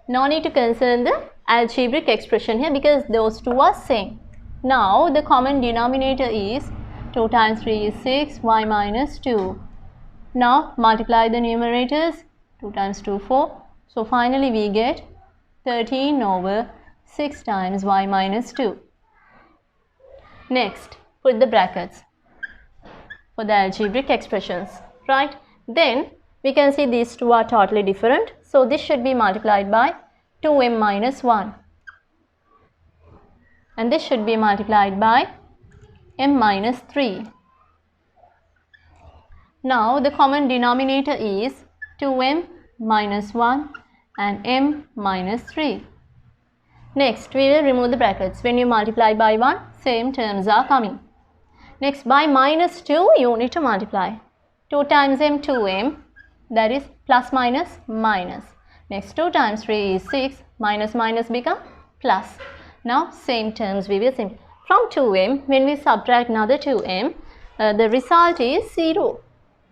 No need to concern the algebraic expression here because those two are same. Now the common denominator is 2 times 3 is 6, y minus 2. Now multiply the numerators, 2 times 2, 4. So finally we get 13 over 6 times y minus 2. Next, put the brackets for the algebraic expressions, right? Then we can see these two are totally different. So this should be multiplied by 2m minus 1. And this should be multiplied by m minus 3. Now the common denominator is 2m minus 1 and m minus 3. Next, we will remove the brackets. When you multiply by 1, same terms are coming. Next, by minus 2, you need to multiply. 2 times m, 2m, that is plus minus minus. Next, 2 times 3 is 6, minus minus become plus. Now, same terms we will simplify. From 2m, when we subtract another 2m, the result is 0.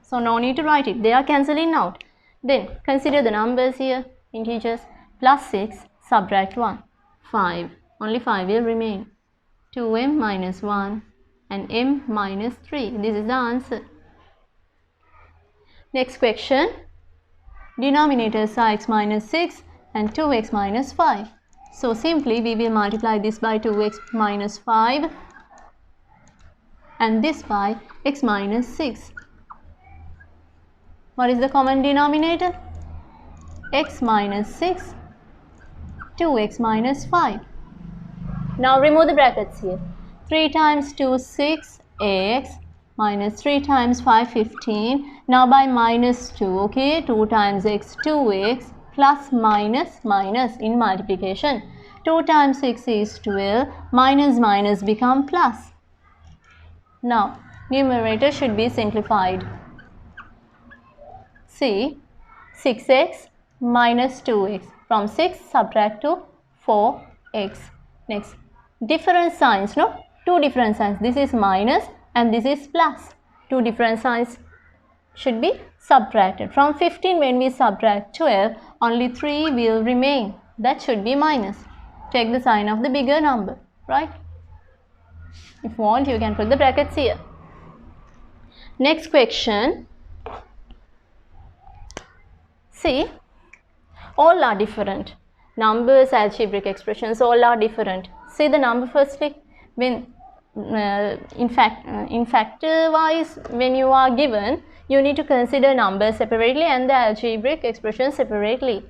So, no need to write it. They are cancelling out. Then, consider the numbers here, integers, plus 6, subtract 1, 5. Only 5 will remain. 2m minus 1 and m minus 3. This is the answer. Next question. Denominators are x minus 6 and 2x minus 5. So simply we will multiply this by 2x minus 5 and this by x minus 6. What is the common denominator? X minus 6, 2x minus 5. Now remove the brackets here. 3 times 2, 6, x minus 3 times 5, 15. Now by minus 2, okay, 2 times x, 2x plus minus minus in multiplication. 2 times 6 is 12, minus minus become plus. Now numerator should be simplified. See, 6x minus 2x. From 6 subtract to 4x. Next, different signs, no? Two different signs. This is minus and this is plus. Two different signs should be subtracted. From 15 when we subtract 12, only 3 will remain. That should be minus. Take the sign of the bigger number, right? If you want, you can put the brackets here. Next question. See, all are different. Numbers, algebraic expressions, all are different. See the number firstly. When in factor wise, when you are given, you need to consider numbers separately and the algebraic expression separately.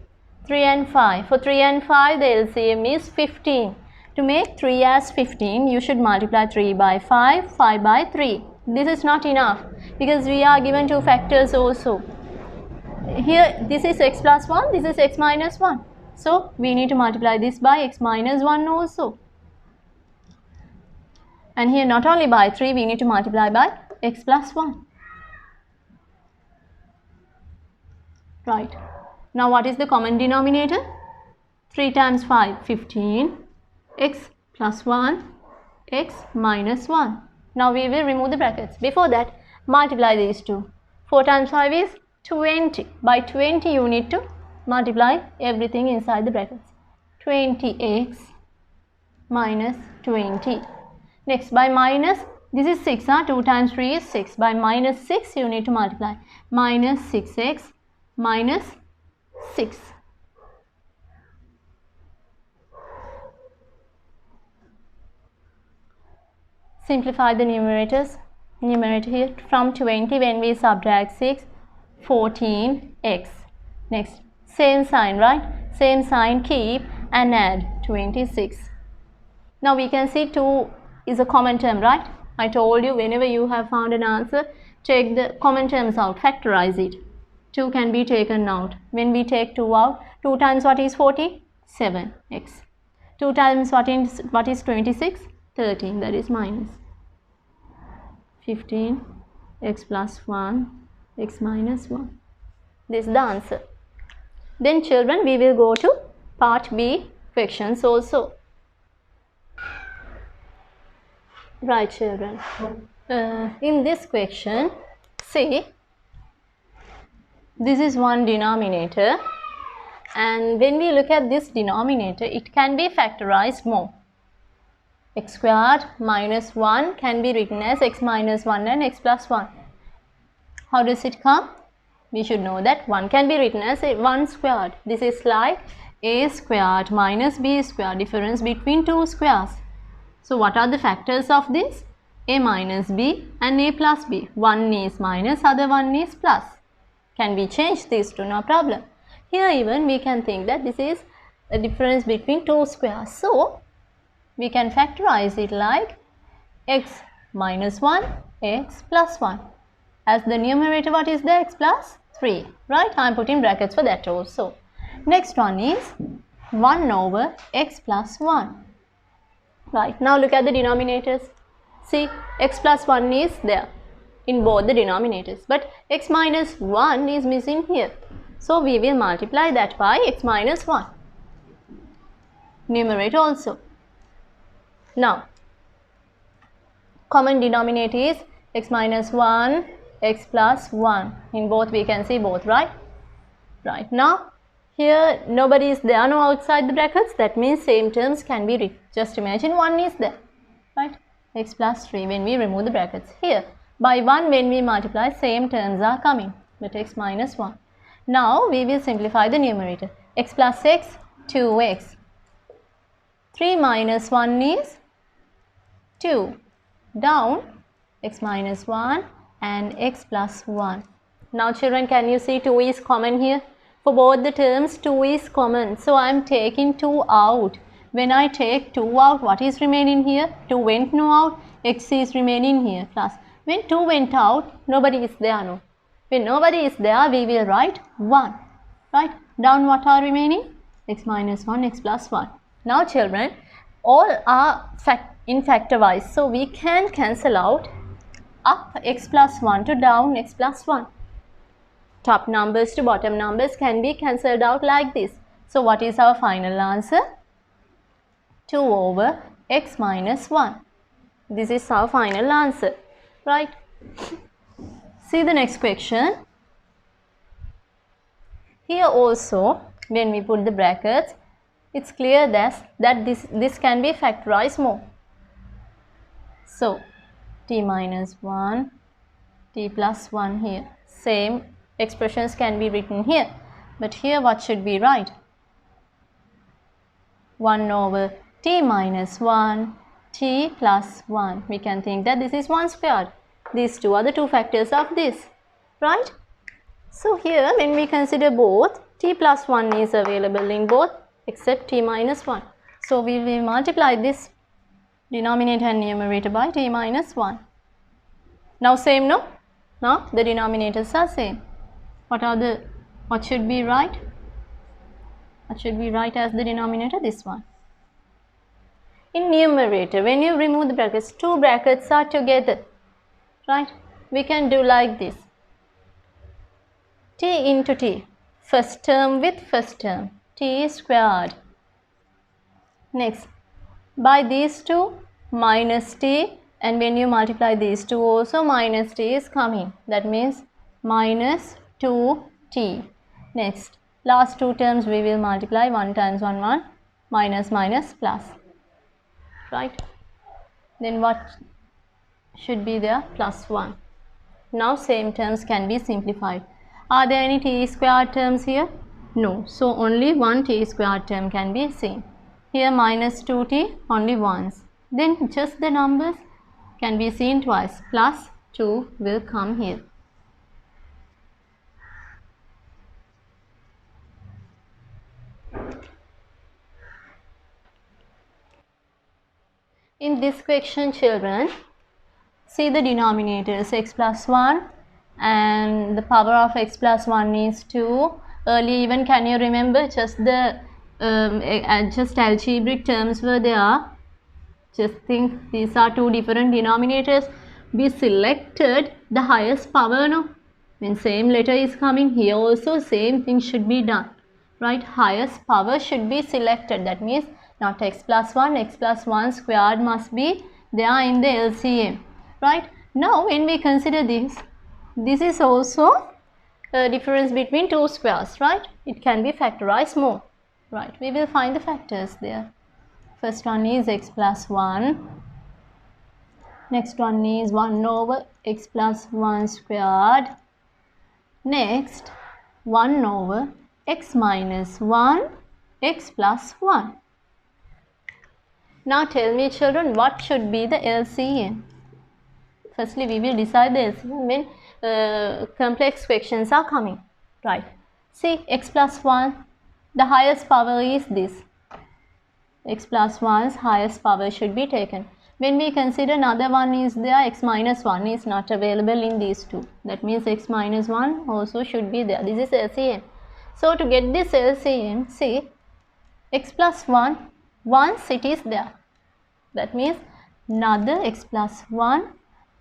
3 and 5. For 3 and 5, the LCM is 15. To make 3 as 15, you should multiply 3 by 5, 5 by 3. This is not enough because we are given two factors also. Here, this is x plus 1, this is x minus 1. So, we need to multiply this by x minus 1 also. And here, not only by 3, we need to multiply by x plus 1. Right. Now, what is the common denominator? 3 times 5, 15. X plus 1, x minus 1. Now, we will remove the brackets. Before that, multiply these two. 4 times 5 is 20. By 20, you need to multiply everything inside the brackets. 20x minus 20. Next, by minus, this is 6. 2 times 3 is 6. By minus 6, you need to multiply. Minus 6x minus 6. Simplify the numerators. Numerator here. From 20, when we subtract 6, 14x. Next, same sign, right? Same sign, keep and add 26. Now we can see 2 is a common term, right? I told you whenever you have found an answer, take the common terms out, factorize it. 2 can be taken out. When we take 2 out, 2 times what is 40? 7x. 2 times what is 26? 13, that is minus 15 x plus 1 x minus 1. This is the answer. Then children, we will go to part B questions also. Right children, in this question, see, this is one denominator, and when we look at this denominator, it can be factorized more. X squared minus 1 can be written as x minus 1 and x plus 1. How does it come? We should know that 1 can be written as 1 squared. This is like a squared minus b squared, difference between two squares. So what are the factors of this? A minus b and a plus b. One is minus, other one is plus. Can we change these two? No problem. Here even we can think that this is a difference between two squares. So we can factorize it like x minus 1, x plus 1. As the numerator, what is there? X plus 3. Right? I am putting brackets for that also. Next one is 1 over x plus 1. Right, now look at the denominators. See, x plus 1 is there in both the denominators, but x minus 1 is missing here. So we will multiply that by x minus 1. Numerator also. Now, common denominator is x minus 1, x plus 1. In both we can see both, right? Right, now here nobody is there, no outside the brackets, that means same terms can be written. Just imagine 1 is there, right? X plus 3 when we remove the brackets. Here by 1 when we multiply, same terms are coming, but x minus 1. Now we will simplify the numerator. X plus x, 2x. 3 minus 1 is 2. Down x minus 1 and x plus 1. Now children, can you see 2 is common here? For both the terms 2 is common, so I am taking 2 out. When I take 2 out, what is remaining here? 2 went no out, x is remaining here, plus when 2 went out, nobody is there, no. When nobody is there, we will write 1, right? Down what are remaining? X minus 1, x plus 1. Now children, all are in factor wise, so we can cancel out up x plus 1 to down x plus 1. Top numbers to bottom numbers can be cancelled out like this. So what is our final answer? 2 over x minus 1. This is our final answer, right? See the next question. Here also, when we put the brackets, it's clear that this can be factorized more. So t minus 1, t plus 1 here. Same expressions can be written here, but here what should we write? 1 over t minus 1, t plus 1. We can think that this is 1 squared. These two are the two factors of this, right? So here when we consider both, t plus 1 is available in both except t minus 1. So we will multiply this denominator and numerator by t minus 1. Now same, no? Now the denominators are same. What should we write? What should we write as the denominator? This one. In numerator, when you remove the brackets, two brackets are together, right? We can do like this. T into t, first term with first term, t squared. Next, by these two, minus t, and when you multiply these two also, minus t is coming. That means minus 2t. Next, last two terms we will multiply, 1 times 1, 1, minus minus plus, right? Then what should be there? Plus 1. Now same terms can be simplified. Are there any t squared terms here? No. So only one t squared term can be seen. Here minus 2t only once. Then just the numbers can be seen twice. Plus 2 will come here. In this question, children, see the denominators x plus 1 and the power of x plus 1 is 2. Early even, can you remember, just the just algebraic terms were there, just think these are two different denominators, we selected the highest power. No, when same letter is coming, here also same thing should be done, right? Highest power should be selected. That means not x plus 1, x plus 1 squared must be there in the LCM, right? Now when we consider this is also a difference between two squares, right? It can be factorized more, right? We will find the factors there. First one is x plus 1. Next one is 1 over x plus 1 squared. Next, 1 over x minus 1, x plus 1. Now tell me children, what should be the LCM? Firstly, we will decide the LCM when complex fractions are coming, right? See, x plus 1, the highest power is this. X plus 1's highest power should be taken. When we consider another one is there, x minus 1 is not available in these two. That means x minus 1 also should be there. This is LCM. So to get this LCM, see, x plus 1, once it is there. That means another x plus 1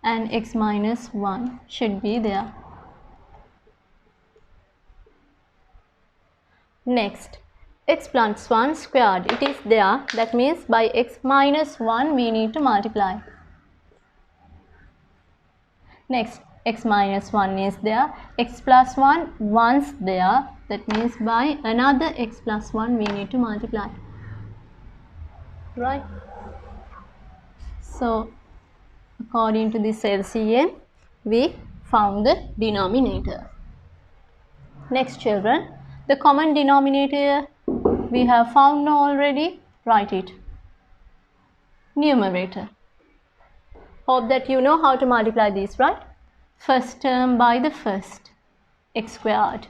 and x minus 1 should be there. Next, x plus 1 squared, it is there. That means by x minus 1 we need to multiply. Next, x minus 1 is there, x plus 1 once there, that means by another x plus 1 we need to multiply, right? So according to this LCM we found the denominator. Next children, the common denominator we have found already. Write it. Numerator. Hope that you know how to multiply these, right? First term by the first, x squared.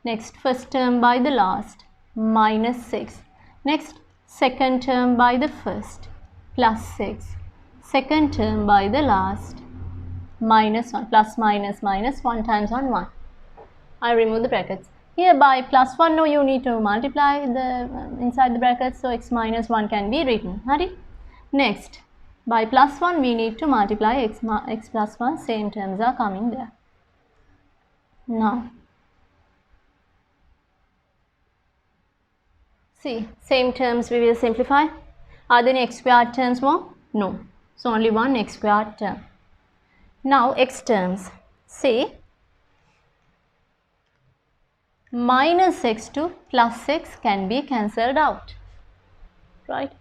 Next, first term by the last, minus 6. Next, second term by the first, plus 6. Second term by the last, minus 1. Plus minus minus 1 times on 1. I remove the brackets. Here by plus 1, no, you need to multiply the inside the brackets, so x minus 1 can be written. Ready? Next, by plus 1 we need to multiply x plus 1, same terms are coming there. Now, see, same terms we will simplify. Are there any x squared terms more? No. So only one x squared term. Now x terms. See, minus x to plus x can be cancelled out, right?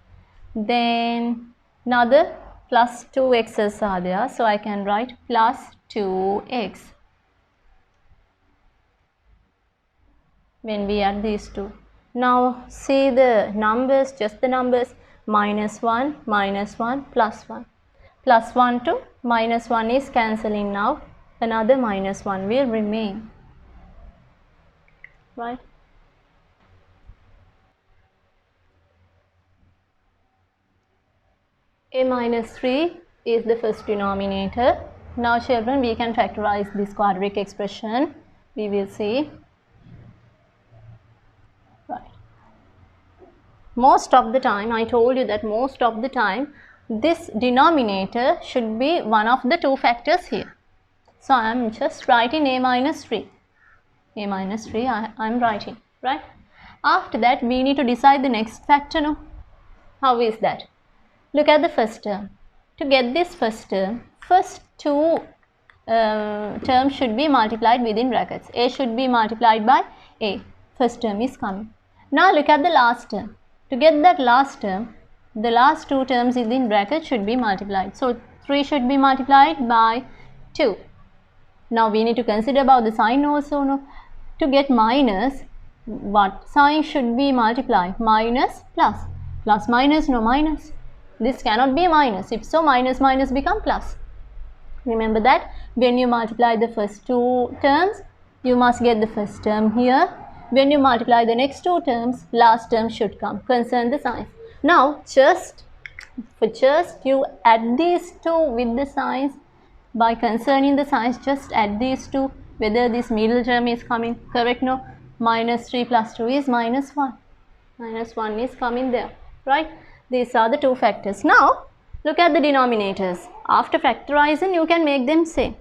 Then another plus 2x's are there, so I can write plus 2x when we add these two. Now see the numbers, just the numbers, minus 1, plus 1. Plus 1 to minus 1 is cancelling now, another minus 1 will remain, right? A minus 3 is the first denominator. Now children, we can factorize this quadratic expression. We will see. Right. Most of the time, I told you that most of the time, this denominator should be one of the two factors here. So I am just writing a minus 3. A minus 3 I am writing, right? After that, we need to decide the next factor, no? How is that? Look at the first term. To get this first term, first two terms should be multiplied within brackets. A should be multiplied by A. First term is coming. Now look at the last term. To get that last term, the last two terms within brackets should be multiplied. So 3 should be multiplied by 2. Now we need to consider about the sign also, no? To get minus, what sign should be multiplied? Minus, plus. Plus minus, no minus. This cannot be minus. If so, minus minus become plus. Remember that when you multiply the first two terms, you must get the first term here. When you multiply the next two terms, last term should come. Concern the signs. Now, just you add these two with the signs. By concerning the signs, just add these two. Whether this middle term is coming correct, no? Minus 3 plus 2 is minus 1. minus 1 is coming there, right? These are the two factors. Now look at the denominators. After factorizing, you can make them same.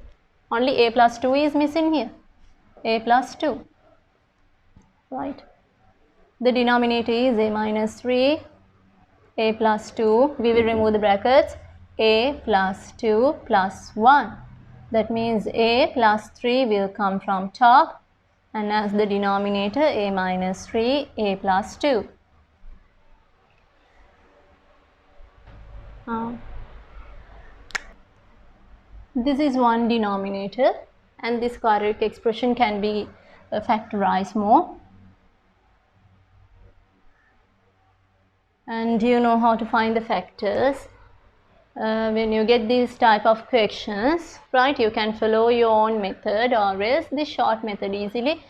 Only a plus 2 is missing here, a plus 2, right? The denominator is a minus 3, a plus 2, we will remove the brackets, a plus 2 plus 1. That means a plus 3 will come from top, and as the denominator, a minus 3, a plus 2. This is one denominator, and this quadratic expression can be factorized more. And you know how to find the factors. When you get these type of questions, right, you can follow your own method or else the short method easily.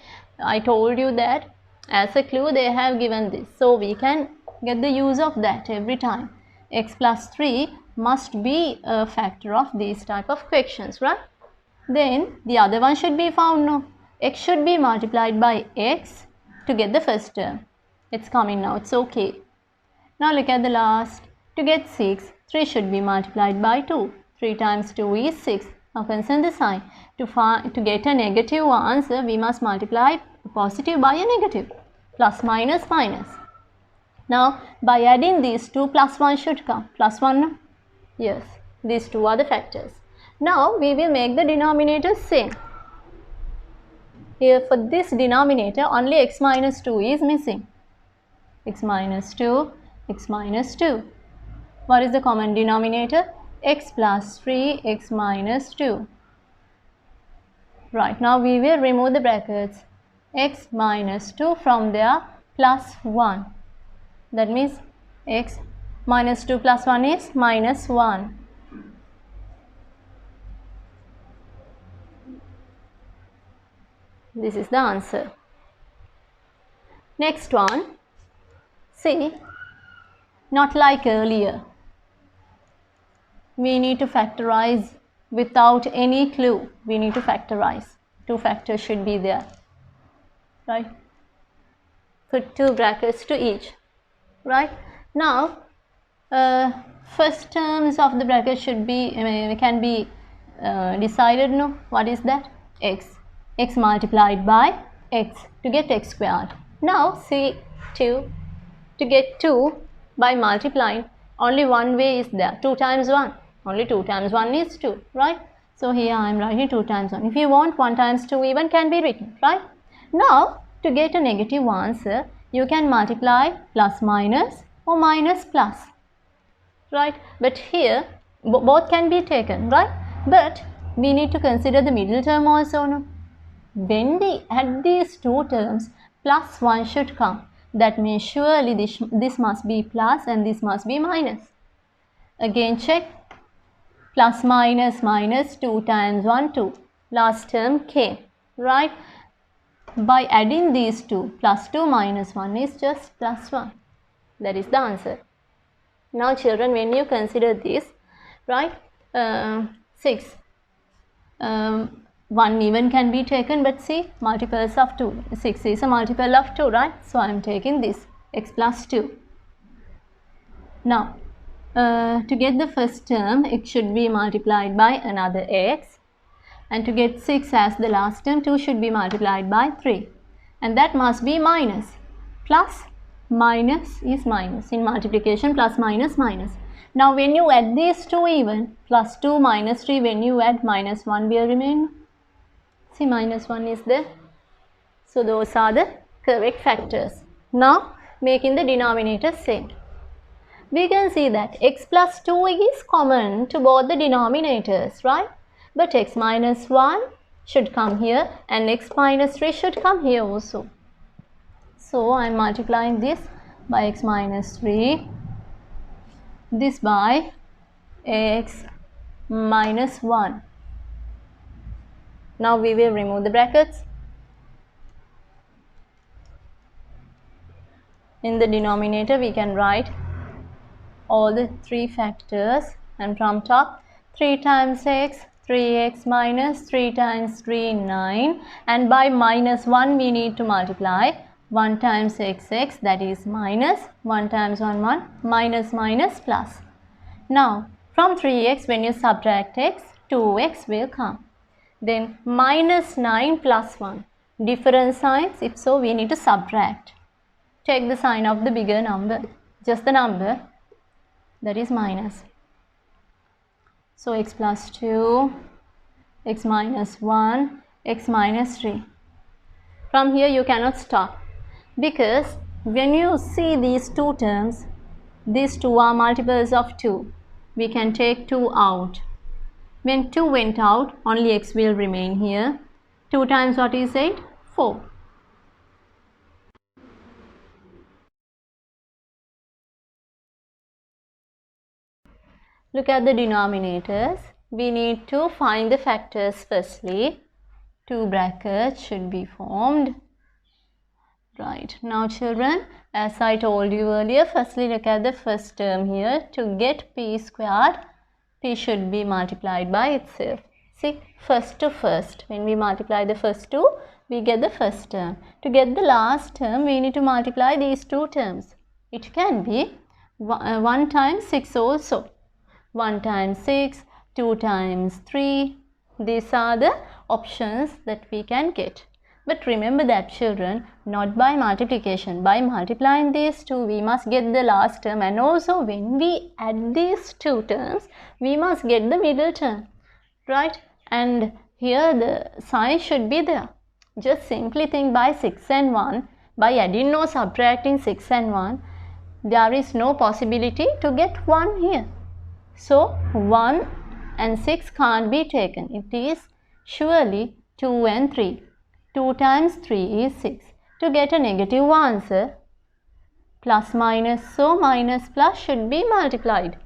I told you that as a clue they have given this, so we can get the use of that every time. X plus 3 must be a factor of these type of questions, right? Then the other one should be found. No, x should be multiplied by x to get the first term. It's coming now, it's okay. Now look at the last. To get 6, 3 should be multiplied by 2. 3 times 2 is 6. Now consider the sign. To get a negative answer, we must multiply a positive by a negative. Plus, minus, minus. Now by adding these two, plus 1 should come. Plus 1, no? Yes, these two are the factors. Now we will make the denominator same. Here for this denominator, only x minus 2 is missing. X minus 2, x minus 2. What is the common denominator? X plus 3, x minus 2. Right, now we will remove the brackets. X minus 2 from there, plus 1. That means x minus 2 plus 1 is minus 1. This is the answer. Next one. See, not like earlier. We need to factorize without any clue. We need to factorize. Two factors should be there, right? Put two brackets to each, right? Now, first terms of the bracket should be, can be decided. No, what is that? X. X multiplied by x to get x squared. Now see 2. To get 2 by multiplying, only one way is there. 2 times 1. Only 2 times 1 is 2, right? So here I am writing 2 times 1. If you want, 1 times 2 even can be written, right? Now to get a negative answer, you can multiply plus minus or minus plus, right? But here both can be taken, right? But we need to consider the middle term also. No? When we add these two terms, plus 1 should come. That means surely this must be plus and this must be minus. Again check. Plus minus minus 2 times 1, 2. Last term came, right? By adding these two, plus 2 minus 1 is just plus 1. That is the answer. Now children, when you consider this, right, 6. 1 even can be taken, but see, multiples of 2. 6 is a multiple of 2, right? So I am taking this, x plus 2. Now, to get the first term, it should be multiplied by another x. And to get 6 as the last term, 2 should be multiplied by 3. And that must be minus. Plus, minus is minus. In multiplication, plus, minus, minus. Now, when you add these two even, plus 2 minus 3, when you add minus 1 will remain. See, minus 1 is there. So, those are the correct factors. Now, making the denominator same. We can see that x plus 2 is common to both the denominators, right? But x minus 1 should come here and x minus 3 should come here also. So, I am multiplying this by x minus 3, this by x minus 1. Now, we will remove the brackets. In the denominator, we can write all the three factors, and from top 3 times x, 3x minus 3 times 3, 9, and by minus 1 we need to multiply 1 times xx, that is minus, 1 times 1 minus minus plus. Now from 3x, when you subtract x, 2x will come. Then minus 9 plus 1. Different signs, if so we need to subtract. Take the sign of the bigger number, just the number, that is minus. So x plus 2, x minus 1, x minus 3. From here you cannot stop, because when you see these two terms, these two are multiples of 2. We can take 2 out. When 2 went out, only x will remain here. 2 times what is 8? 4. Look at the denominators. We need to find the factors firstly. 2 brackets should be formed. Right, now children, as I told you earlier, firstly look at the first term here. To get p squared, p should be multiplied by itself. See, first to first, when we multiply the first two, we get the first term. To get the last term, we need to multiply these two terms. It can be 1 times 6 also. 1 times 6, 2 times 3. These are the options that we can get. But remember that children, not by multiplication. By multiplying these two, we must get the last term, and also when we add these two terms, we must get the middle term, right? And here the sign should be there. Just simply think by 6 and 1, by adding or subtracting 6 and 1, there is no possibility to get 1 here. So 1 and 6 can't be taken. It is surely 2 and 3. 2 times 3 is 6. To get a negative answer, plus minus, so minus plus should be multiplied.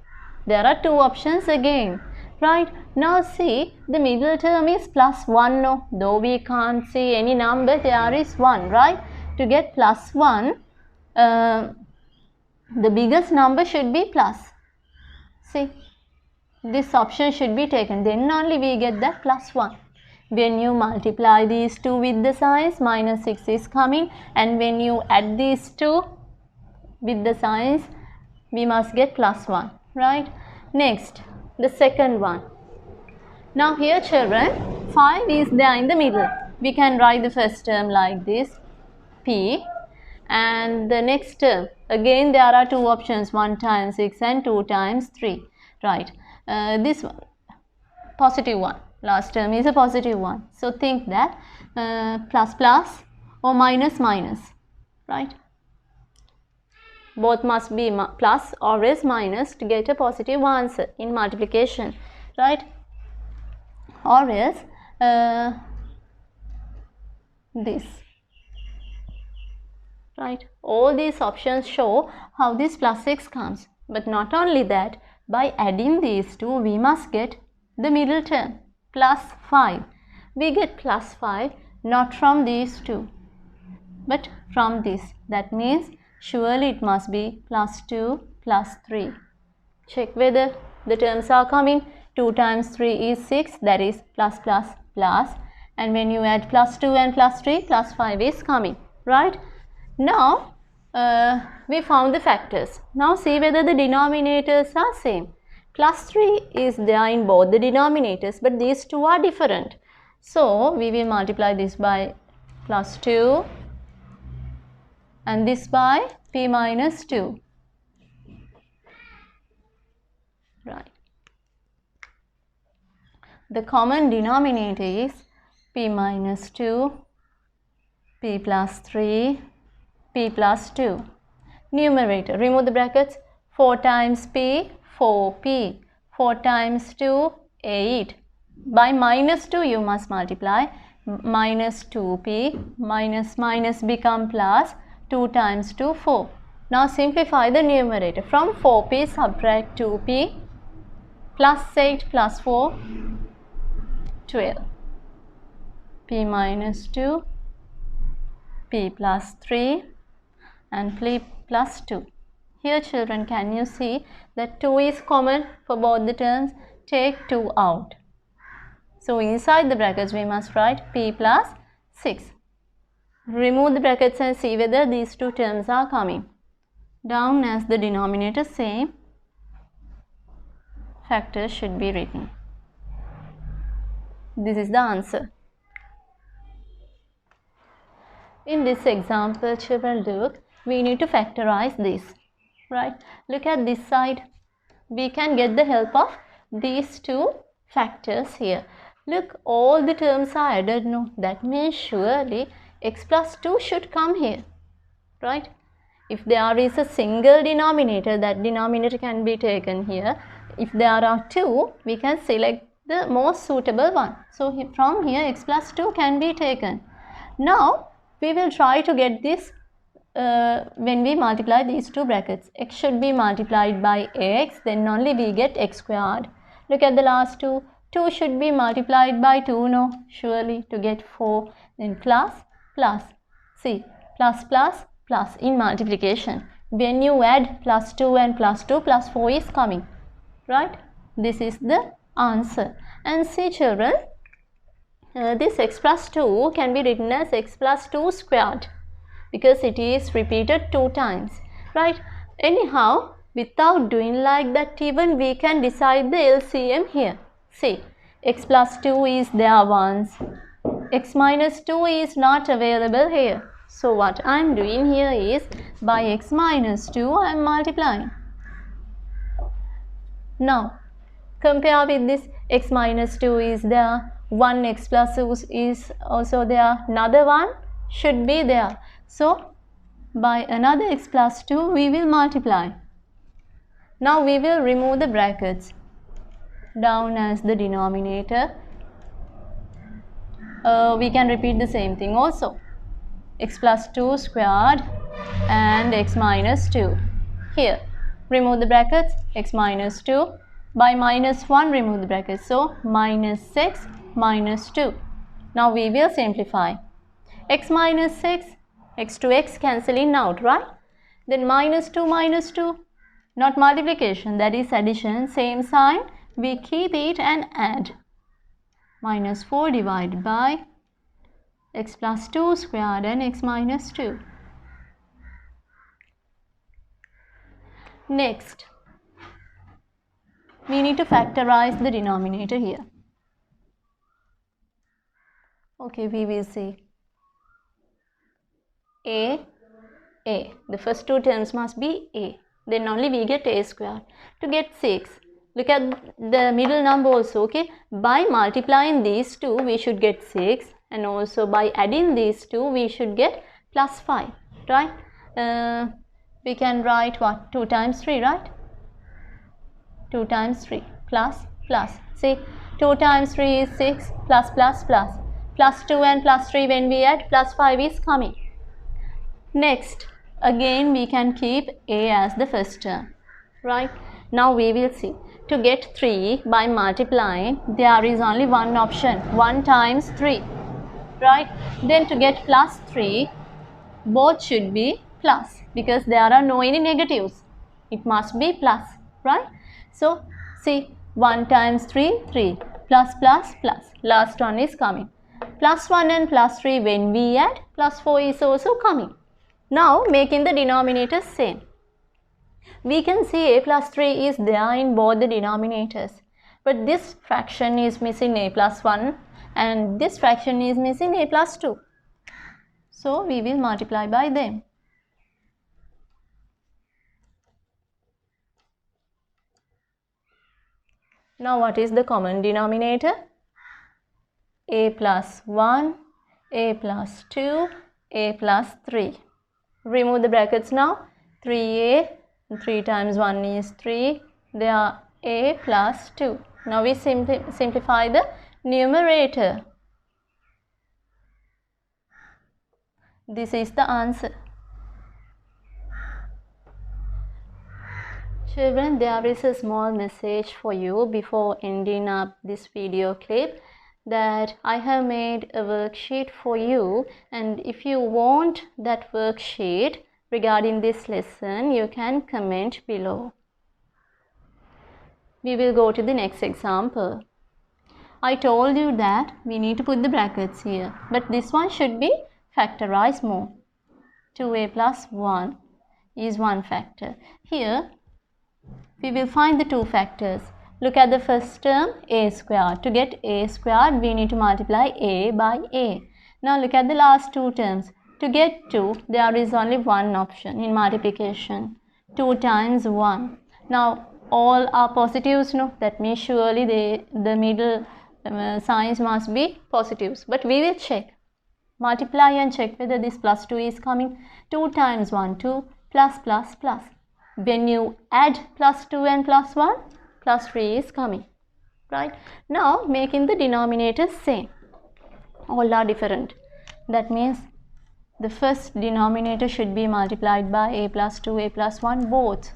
There are two options again, right? Now see, the middle term is plus 1, no? Though we can't see any number, there is 1, right? To get plus 1, the biggest number should be plus. See, this option should be taken, then only we get that plus 1. When you multiply these two with the signs, minus 6 is coming, and when you add these two with the signs, we must get plus 1, right? Next, the second one. Now here children, 5 is there in the middle. We can write the first term like this, p, and the next term, again there are two options, 1 times 6 and 2 times 3, right? This one, positive 1. Last term is a positive 1. So think that plus plus or minus minus, right? Both must be plus or else minus to get a positive answer in multiplication, right? Or else this, right? All these options show how this plus 6 comes. But not only that, by adding these two, we must get the middle term. Plus 5. We get plus 5 not from these two, but from this. That means surely it must be plus 2 plus 3. Check whether the terms are coming. 2 times 3 is 6, that is plus plus plus. And when you add plus 2 and plus 3, plus 5 is coming, right? Now we found the factors. Now see whether the denominators are same. Plus 3 is there in both the denominators, but these two are different. So we will multiply this by plus 2 and this by p minus 2. Right. The common denominator is p minus 2, p plus 3, p plus 2. Numerator, remove the brackets. 4 times p, 4p. 4 times 2, 8. By minus 2 you must multiply. Minus 2p, minus minus become plus. 2 times 2, 4. Now simplify the numerator. From 4p subtract 2p, plus 8 plus 4, 12. p minus 2, p plus 3 and p plus 2. Here children, can you see that 2 is common for both the terms? Take 2 out. So inside the brackets we must write p plus 6. Remove the brackets and see whether these two terms are coming. Down as the denominator, same factors should be written. This is the answer. In this example, children, look, we need to factorize this, right? Look at this side. We can get the help of these two factors here. Look, all the terms are added, no? That means surely x plus 2 should come here, right? If there is a single denominator, that denominator can be taken here. If there are two, we can select the most suitable one. So from here, x plus 2 can be taken. Now, we will try to get this when we multiply these two brackets. X should be multiplied by x, then only we get x squared. Look at the last two. 2 should be multiplied by 2, no? Surely, to get 4. Then plus, see, plus in multiplication. When you add plus 2 and plus 2, plus 4 is coming, right? This is the answer. And see, children, this x plus 2 can be written as x plus 2 squared because it is repeated 2 times, right? Anyhow, without doing like that, even we can decide the LCM here. See, x plus 2 is there once, x minus 2 is not available here. So what I am doing here is, by x minus 2 I am multiplying. Now, compare with this, x minus 2 is there, 1 x plus 2 is also there, another one should be there. So, by another x plus 2 we will multiply. Now we will remove the brackets. Down as the denominator. We can repeat the same thing also. X plus 2 squared and x minus 2. Here, remove the brackets, x minus 2. By minus 1, remove the brackets. So, minus x minus 2. Now we will simplify. X minus 6, x to x cancelling out, right? Then minus 2 minus 2. Not multiplication, that is addition, same sign. We keep it and add. Minus 4 divided by x plus 2 squared and x minus 2. Next, we need to factorize the denominator here. Okay, we will see. A. The first two terms must be A. Then only we get A squared. To get 6. Look at the middle number also, okay? By multiplying these two, we should get 6. And also by adding these two, we should get plus 5, right? We can write what? 2 times 3, right? 2 times 3 plus. See, 2 times 3 is 6 plus. Plus 2 and plus 3 when we add, plus 5 is coming. Next, again we can keep A as the first term, right? Now we will see. To get 3 by multiplying, there is only one option, 1 times 3, right? Then to get plus 3, both should be plus because there are no any negatives. It must be plus, right? So, see, 1 times 3, 3, plus. Last one is coming. Plus 1 and plus 3 when we add, plus 4 is also coming. Now, making the denominators same. We can see A plus 3 is there in both the denominators. But this fraction is missing A plus 1 and this fraction is missing A plus 2. So, we will multiply by them. Now, what is the common denominator? A plus 1, A plus 2, A plus 3. Remove the brackets now. 3A, 3 times 1 is 3. They are A plus 2. Now we simplify the numerator. This is the answer. Children, there is a small message for you before ending up this video clip, that I have made a worksheet for you, and if you want that worksheet regarding this lesson, you can comment below. We will go to the next example. I told you that we need to put the brackets here, but this one should be factorize more. 2a plus 1 is one factor. Here we will find the two factors. Look at the first term, a squared. To get a squared, we need to multiply a by a. Now look at the last two terms. To get 2, there is only one option in multiplication. 2 times 1. Now all are positives, no? That means surely the middle signs must be positives. But we will check. Multiply and check whether this plus 2 is coming. 2 times 1, 2, plus plus plus. When you add plus 2 and plus 1, plus 3 is coming. Right? Now making the denominators same. All are different. That means the first denominator should be multiplied by a plus 2, a plus 1 both.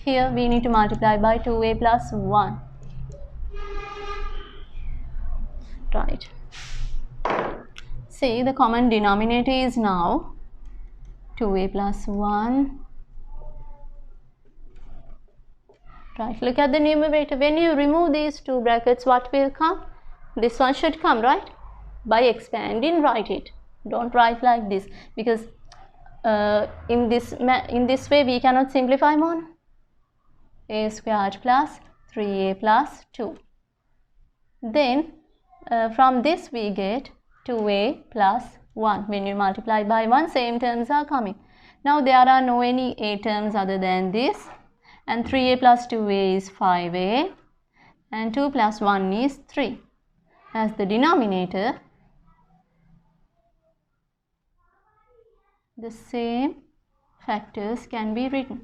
Here we need to multiply by 2a plus 1. Right. See, the common denominator is now 2a plus 1. Right. Look at the numerator. When you remove these two brackets, what will come? This one should come, right? By expanding, write it. Don't write like this, because in this way we cannot simplify more. A squared plus 3a plus 2. Then from this we get 2a plus 1. When you multiply by 1, same terms are coming. Now there are no any a terms other than this. And 3a plus 2a is 5a. And 2 plus 1 is 3. As the denominator, the same factors can be written.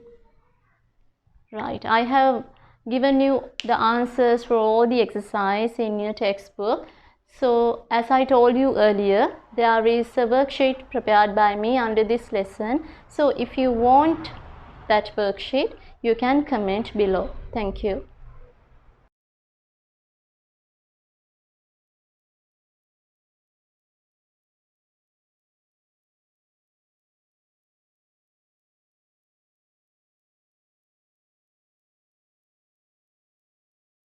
Right, I have given you the answers for all the exercise in your textbook. So as I told you earlier, there is a worksheet prepared by me under this lesson. So if you want that worksheet, you can comment below. Thank you.